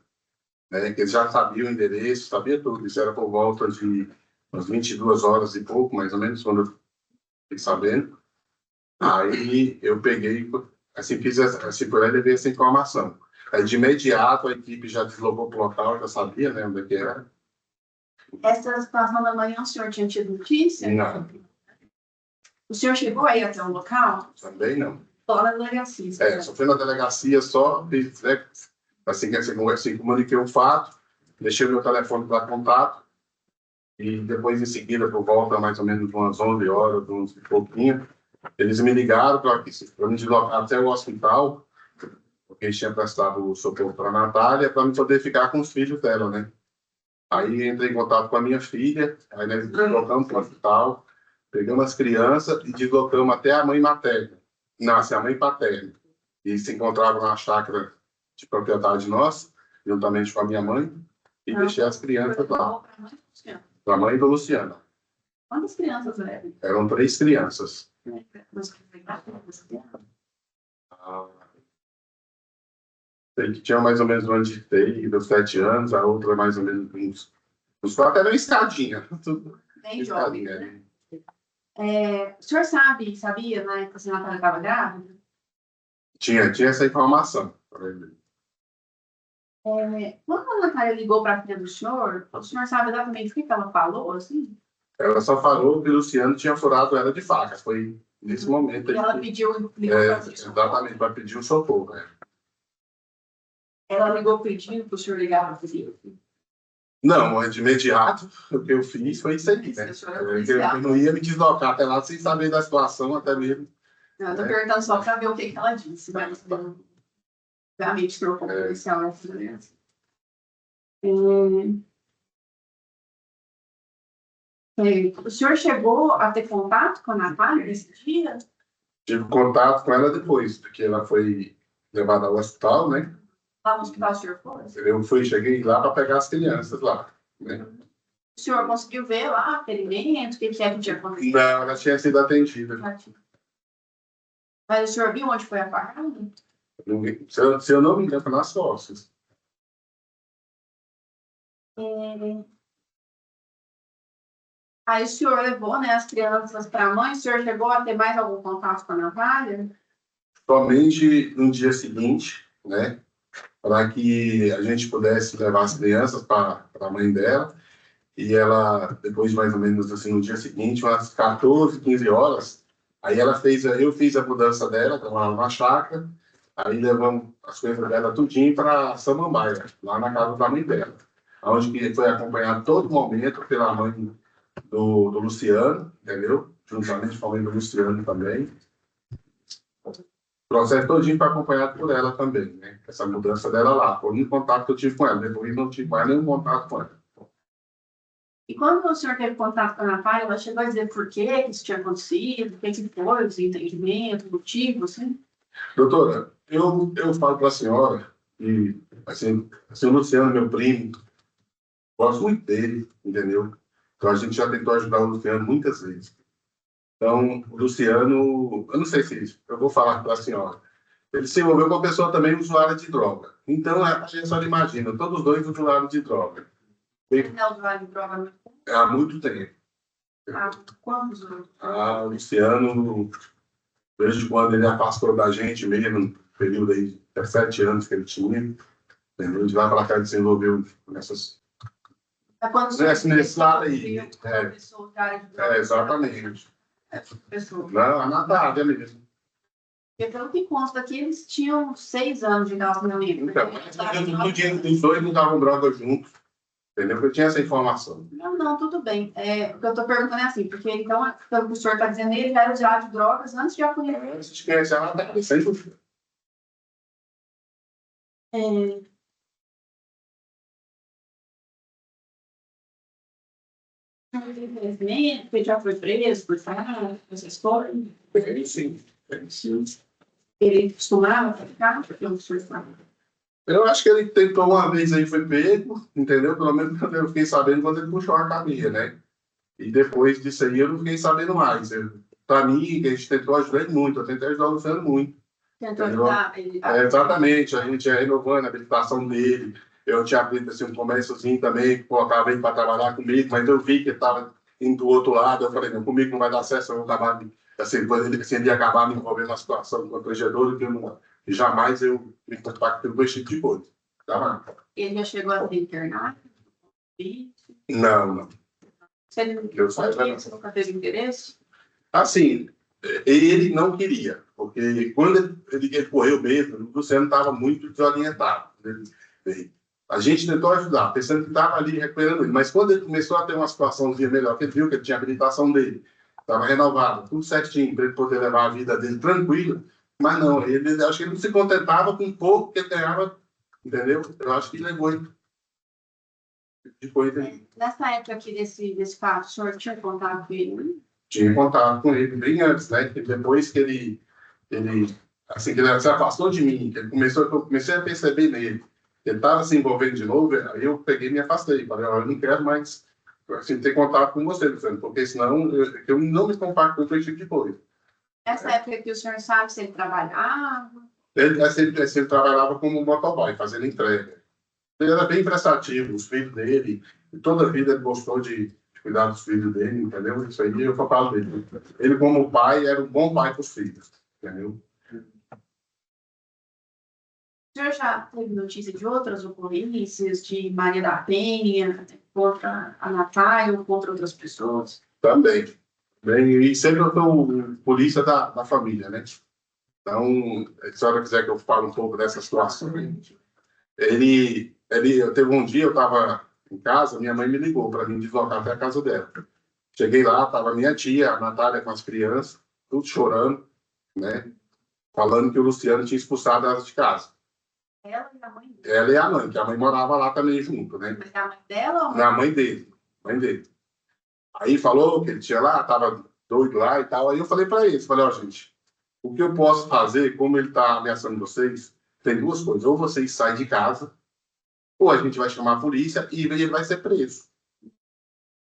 né? Que eles já sabiam o endereço, sabia tudo. Isso era por volta de umas 22 horas e pouco, mais ou menos, quando eu fiquei sabendo. Aí eu peguei, assim, fiz por aí, levei essa informação. Aí de imediato a equipe já deslocou para o local, já sabia, né, onde é que era. Essa situação da manhã, o senhor tinha tido notícia? Não. O senhor chegou aí até o local? Também não. Só na delegacia. Só fui na delegacia, só, né, assim, comuniquei o fato, deixei o meu telefone para contato, e depois, em seguida, por volta mais ou menos de umas 11 horas, 11 e pouquinho, eles me ligaram para me deslocar até o hospital, porque eles tinham prestado o socorro para a Natália, para me poder ficar com os filhos dela, né? Aí entrei em contato com a minha filha, aí nós deslocamos para o hospital, pegamos as crianças e deslocamos até a mãe materna. Nasce a mãe paterna. E se encontrava na chácara de propriedade nossa, juntamente com a minha mãe, e deixei as crianças lá. Para a mãe do Luciano. Quantas crianças eram? Eram 3 crianças. Sei que tinha mais ou menos um ano de TI, dos 7 anos, a outra mais ou menos uns. Os 4 eram escadinha. Tudo Bem jovem, escadinha. né? O senhor sabia, né, que a senhora estava grávida? Tinha essa informação. Quando a Natália ligou para a filha do senhor sabe exatamente o que ela falou, assim? Ela só falou que o Luciano tinha furado ela de faca. Foi nesse momento aí. E ela ligou exatamente, para pedir um socorro. Né? Ela ligou pedindo para o senhor ligar para a filha? Não, de imediato, o que eu fiz foi isso aí, né? Eu não ia me deslocar até lá sem saber da situação, até mesmo. Eu estou perguntando só para ver o que ela disse, mas realmente trocou o policial nessa doença. O senhor chegou a ter contato com a Natália nesse dia? Tive contato com ela depois, porque ela foi levada ao hospital, né? Lá no hospital o senhor foi? Cheguei lá para pegar as crianças lá, né? O senhor conseguiu ver lá, ferimento, o que é que tinha acontecido? Não, ela tinha sido atendida. Mas o senhor viu onde foi a facada? Se eu não me engano, foi nas costas. Aí o senhor levou, né, as crianças para a mãe, o senhor chegou a ter mais algum contato com a Natália? Somente no dia seguinte, né, para que a gente pudesse levar as crianças para a mãe dela, e ela, depois de mais ou menos assim, no dia seguinte, umas 14, 15 horas, aí eu fiz a mudança dela, estava na chácara, aí levamos as coisas dela tudinho para Samambaia, lá na casa da mãe dela, onde que foi acompanhado todo momento pela mãe do Luciano, entendeu? Juntamente com a mãe do Luciano também. O processo todinho foi acompanhado por ela também, né? Essa mudança dela lá. Foi um contato que eu tive com ela, depois não tive mais nenhum contato com ela. E quando o senhor teve contato com a Natália, ela chegou a dizer por que isso tinha acontecido, o que foi, os entendimentos, o motivo, assim? Doutora, eu falo para a senhora, e assim, o Luciano, meu primo, gosto muito dele, entendeu? Então a gente já tentou ajudar o Luciano muitas vezes. Então, o Luciano, eu não sei se eu vou falar para a senhora, ele se envolveu com uma pessoa também usuária de droga. Então, a gente só imagina, todos os dois usuários de droga. Ele é usuário de droga há muito tempo. há quantos anos? O Luciano, desde quando ele afastou da gente mesmo, no período aí de 17 anos que ele tinha, entendeu? De lá para cá ele se envolveu nessas... Nesse lado aí. Exatamente. Não, a Natália mesmo. Porque pelo que consta aqui, eles tinham 6 anos de relacionamento. Então, no dia dos dois não davam droga juntos. Entendeu? Porque eu tinha essa informação. Não, tudo bem. O que eu estou perguntando é assim, porque então, pelo que o senhor está dizendo, ele era usuário de drogas antes de conhecer. Antes de conhecer a Natália, sem dúvida. Infelizmente, porque já foi preso por falar essas coisas. Sim. Ele costumava ficar, porque o senhor sabe. Eu acho que ele tentou uma vez aí, foi pego, entendeu? Pelo menos eu fiquei sabendo quando ele puxou a cadeia, né? E depois disso aí eu não fiquei sabendo mais. Para mim, a gente tentou ajudar ele muito, eu tentei ajudar o Luciano muito. Tentou ajudar ele. Exatamente, a gente ia renovando a habilitação dele. Eu tinha abrido assim, um comérciozinho também, colocava ele para trabalhar comigo, mas eu vi que ele estava indo do outro lado. Eu falei, não, comigo não vai dar certo, eu vou acabar, assim, ele ia acabar me envolvendo na situação constrangedora, que eu não, jamais eu me compacto com esse tipo de coisa. Tá? Ele já chegou a ser internado? Não. Você nunca teve interesse? Assim, ele não queria, porque quando ele correu mesmo, o Luciano estava muito desorientado. A gente tentou ajudar, pensando que estava ali recuperando ele, mas quando ele começou a ter uma situaçãozinha melhor, que ele viu que ele tinha a habilitação dele, estava renovado, tudo certinho, para ele poder levar a vida dele tranquilo, mas não, ele acho que ele não se contentava com pouco que ele ganhava, entendeu? Eu acho que levou ele de coisa aí. Nessa época aqui desse fato, o senhor tinha contato com ele? Tinha contato com ele bem antes, né? Que depois que ele assim, que ele se afastou de mim, que eu comecei a perceber nele, ele estava se envolvendo de novo, aí eu peguei e me afastei. Falei, olha, eu não quero mais assim, ter contato com você, Luciano, porque senão eu não me compacto com esse tipo de coisa. Nessa época que o senhor sabe se ele trabalhava? Ele trabalhava como motoboy, fazendo entrega. Ele era bem prestativo, os filhos dele, e toda a vida ele gostou de cuidar dos filhos dele, entendeu? Isso aí eu falo dele. Ele, como pai, era um bom pai para os filhos, entendeu? O senhor já teve notícia de outras ocorrências, de Maria da Penha, contra a Natália ou contra outras pessoas? Também. Bem, e sempre eu sou polícia da família, né? Então, se a senhora quiser que eu fale um pouco dessa situação. Teve um dia, eu estava em casa, minha mãe me ligou para mim deslocar até a casa dela. Cheguei lá, estava minha tia, a Natália, com as crianças, tudo chorando, né? Falando que o Luciano tinha expulsado elas de casa. Ela e a mãe dele? Ela e a mãe, que a mãe morava lá também junto, né? Mas a mãe dela ou Na mãe dele. Aí falou que ele tinha lá, estava doido lá e tal. Aí eu falei para eles, falei, ó, gente, o que eu posso fazer, como ele está ameaçando vocês, tem duas coisas. Ou vocês saem de casa, ou a gente vai chamar a polícia e ele vai ser preso.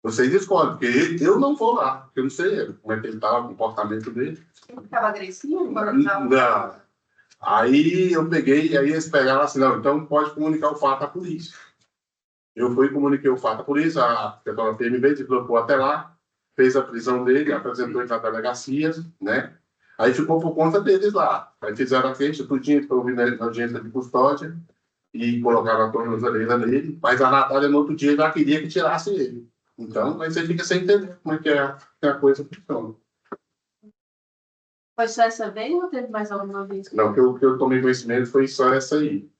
Vocês escolhem, porque eu não vou lá, porque eu não sei ele, como é que ele estava, o comportamento dele. ele ficava agressivo? Não. Aí eu peguei, aí eles pegaram assim, não, então pode comunicar o fato à polícia. Eu fui e comuniquei o fato à polícia, a PMB deslocou até lá, fez a prisão dele, apresentou ele na delegacia, né? Aí ficou por conta deles lá. Aí fizeram a queixa, tudinho, para ouvir na audiência de custódia, e colocaram a tornozeleira nele, mas a Natália no outro dia já queria que tirasse ele. Então, aí você fica sem entender como é que a coisa funciona. Foi só essa vez ou teve mais alguma vez? Não, o que eu tomei conhecimento foi só essa aí.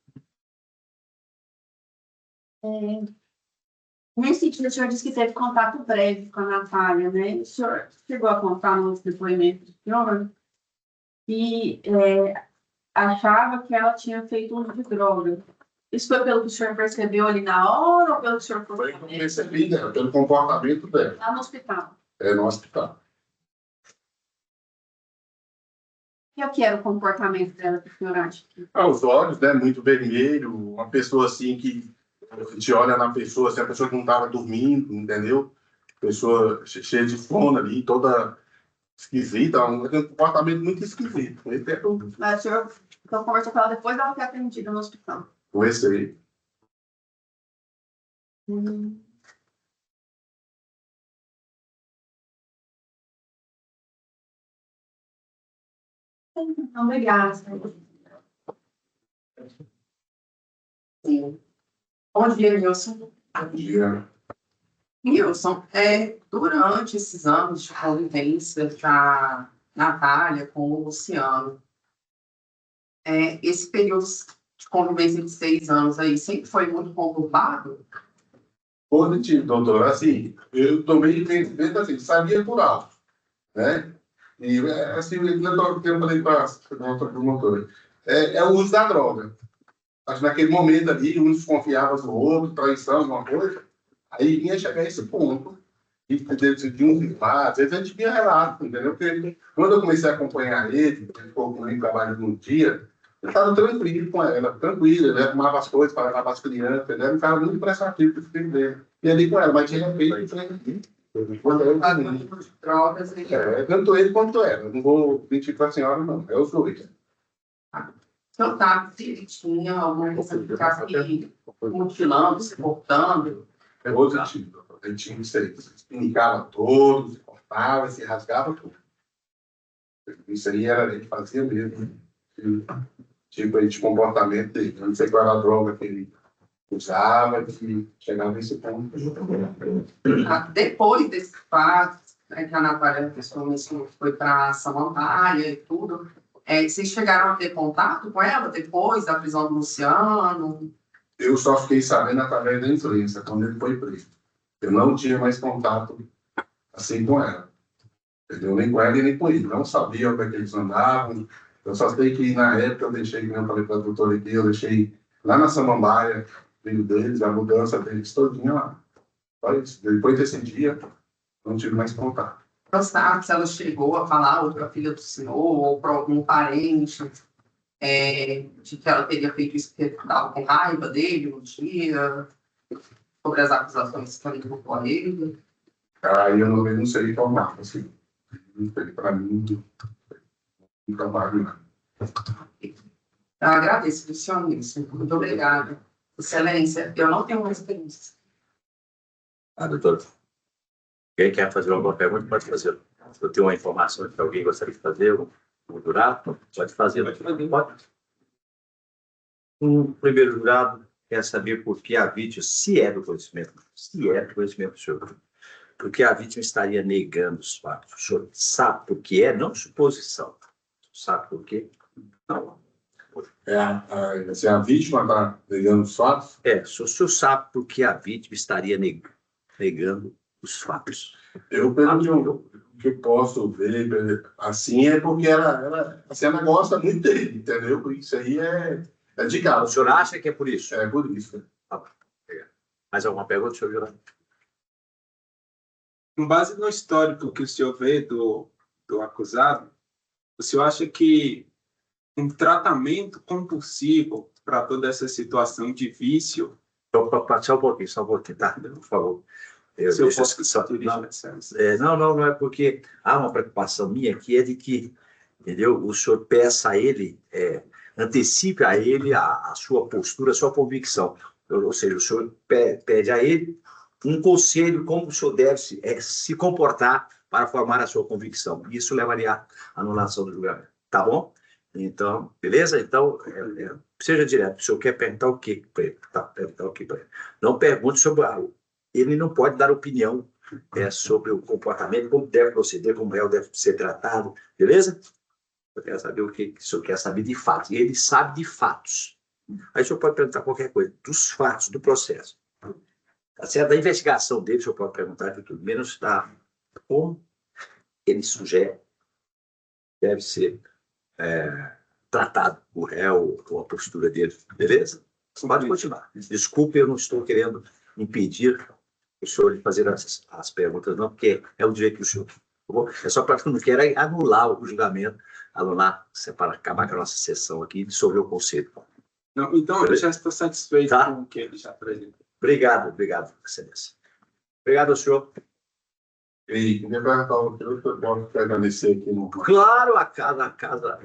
Nesse sentido, o senhor disse que teve contato breve com a Natália, né? O senhor chegou a contar no outro depoimento do senhor que achava que ela tinha feito uso de droga. Isso foi pelo que o senhor percebeu ali na hora ou pelo que o senhor Foi que eu percebi dela, pelo comportamento dela. lá no hospital? No hospital. E o que era o comportamento dela, que o senhor acha? Os olhos, né, muito vermelho, uma pessoa assim que a gente olha na pessoa, assim, a pessoa que não estava dormindo, entendeu? Pessoa cheia de sono ali, toda esquisita, um comportamento muito esquisito. Mas o senhor então, conversou com ela depois dela ter atendido no hospital? Conversei. Então, obrigada. Sim. Bom dia, Nilson. Bom dia. Nilson, durante esses anos de convivência da Natália com o Luciano, esse período de convivência de 6 anos aí sempre foi muito conturbado? Positivo, doutor. Assim, eu tomei conhecimento, assim, sabia por alto, né? E, assim, eu falei para o promotor, é o uso da droga. Acho que naquele momento ali, um desconfiava do outro, traição, alguma coisa, aí vinha chegar a esse ponto. E de um às vezes a gente via relato, entendeu? Porque quando eu comecei a acompanhar ele ficou comigo trabalhando no dia, eu estava tranquilo com ela, tranquilo, ele arrumava as coisas para levar as crianças, ele era um cara muito prestativo para o filho dele. E ali com ela, mas tinha feito quando eu drogas, tanto ele quanto ela. Eu não vou mentir para a senhora, não. É os dois. Eu estava se ele tinha alguma coisa que ficasse mutilando, se cortando. É positivo. Ele tinha isso aí. Se espinicava todo, se cortava, se rasgava tudo. Isso aí era ele que fazia mesmo. Tipo aí de comportamento dele. Eu não sei qual era a droga que ele usava, que chegava nesse ponto. Depois desse fato, que a Natália foi para Samambaia e tudo, vocês chegaram a ter contato com ela depois da prisão do Luciano? Eu só fiquei sabendo através da imprensa, quando ele foi preso. Eu não tinha mais contato assim com ela. Entendeu? Nem com ela e nem com ele. Não sabia como é que eles andavam. Eu só sei que na época eu deixei, como eu falei para a doutora aqui, eu deixei lá na Samambaia filho deles, a mudança deles todinha lá. Mas depois desse dia, não tive mais contato. Sabe se ela chegou a falar ou para a filha do senhor ou para algum parente de que ela teria feito isso porque estava com raiva dele no dia, sobre as acusações que ela colocou a ele. Aí eu não sei informar, assim. Para mim, não trabalho nada. Eu agradeço, senhor Nilson. Muito obrigada. Excelência, eu não tenho mais experiência. Doutor, quem quer fazer alguma pergunta, pode fazer. Se eu tenho uma informação que alguém gostaria de fazer, o jurado, pode fazer. Pode. O primeiro jurado quer saber por que a vítima, se é do conhecimento do senhor, por que a vítima estaria negando os fatos. O senhor sabe por que é, não suposição. Sabe por quê? Não. Se a vítima está negando os fatos? O senhor sabe por que a vítima estaria negando os fatos. Eu, pelo que eu posso ver, assim, é porque a cena gosta muito dele, entendeu? Isso aí é de casa. O senhor acha que é por isso? É por isso. Mais alguma pergunta, senhor jurado? Com base no histórico que o senhor vê do acusado, o senhor acha que um tratamento compulsivo para toda essa situação de vício... Só um pouquinho, tá? Por favor. Se eu posso não é porque há uma preocupação minha que é de que, entendeu? O senhor peça a ele, antecipe a ele a sua postura, a sua convicção. Ou seja, o senhor pede a ele um conselho como o senhor deve se comportar para formar a sua convicção. Isso levaria à anulação do julgamento. Tá bom? Então, beleza? Então, seja direto. O senhor quer perguntar o quê para ele? Tá, perguntar o quê para ele? Não pergunte sobre ele não pode dar opinião sobre o comportamento, como deve proceder, como o réu deve ser tratado, beleza? Eu quero saber o que o senhor quer saber de fatos. E ele sabe de fatos. Aí o senhor pode perguntar qualquer coisa, dos fatos, do processo. Tá certo? Da investigação dele, o senhor pode perguntar de tudo, menos como ele sugere deve ser tratado o réu ou a postura dele, beleza? Pode continuar. Desculpe, eu não estou querendo impedir o senhor de fazer as perguntas, não, porque é o direito do senhor. É só para que eu não quero anular o julgamento, para acabar com a nossa sessão aqui e dissolver o conselho. Não, então, eu já estou satisfeito com o que ele já apresentou. Obrigado, excelência. Obrigado ao senhor. E queria perguntar o que eu posso permanecer aqui no... Claro, a casa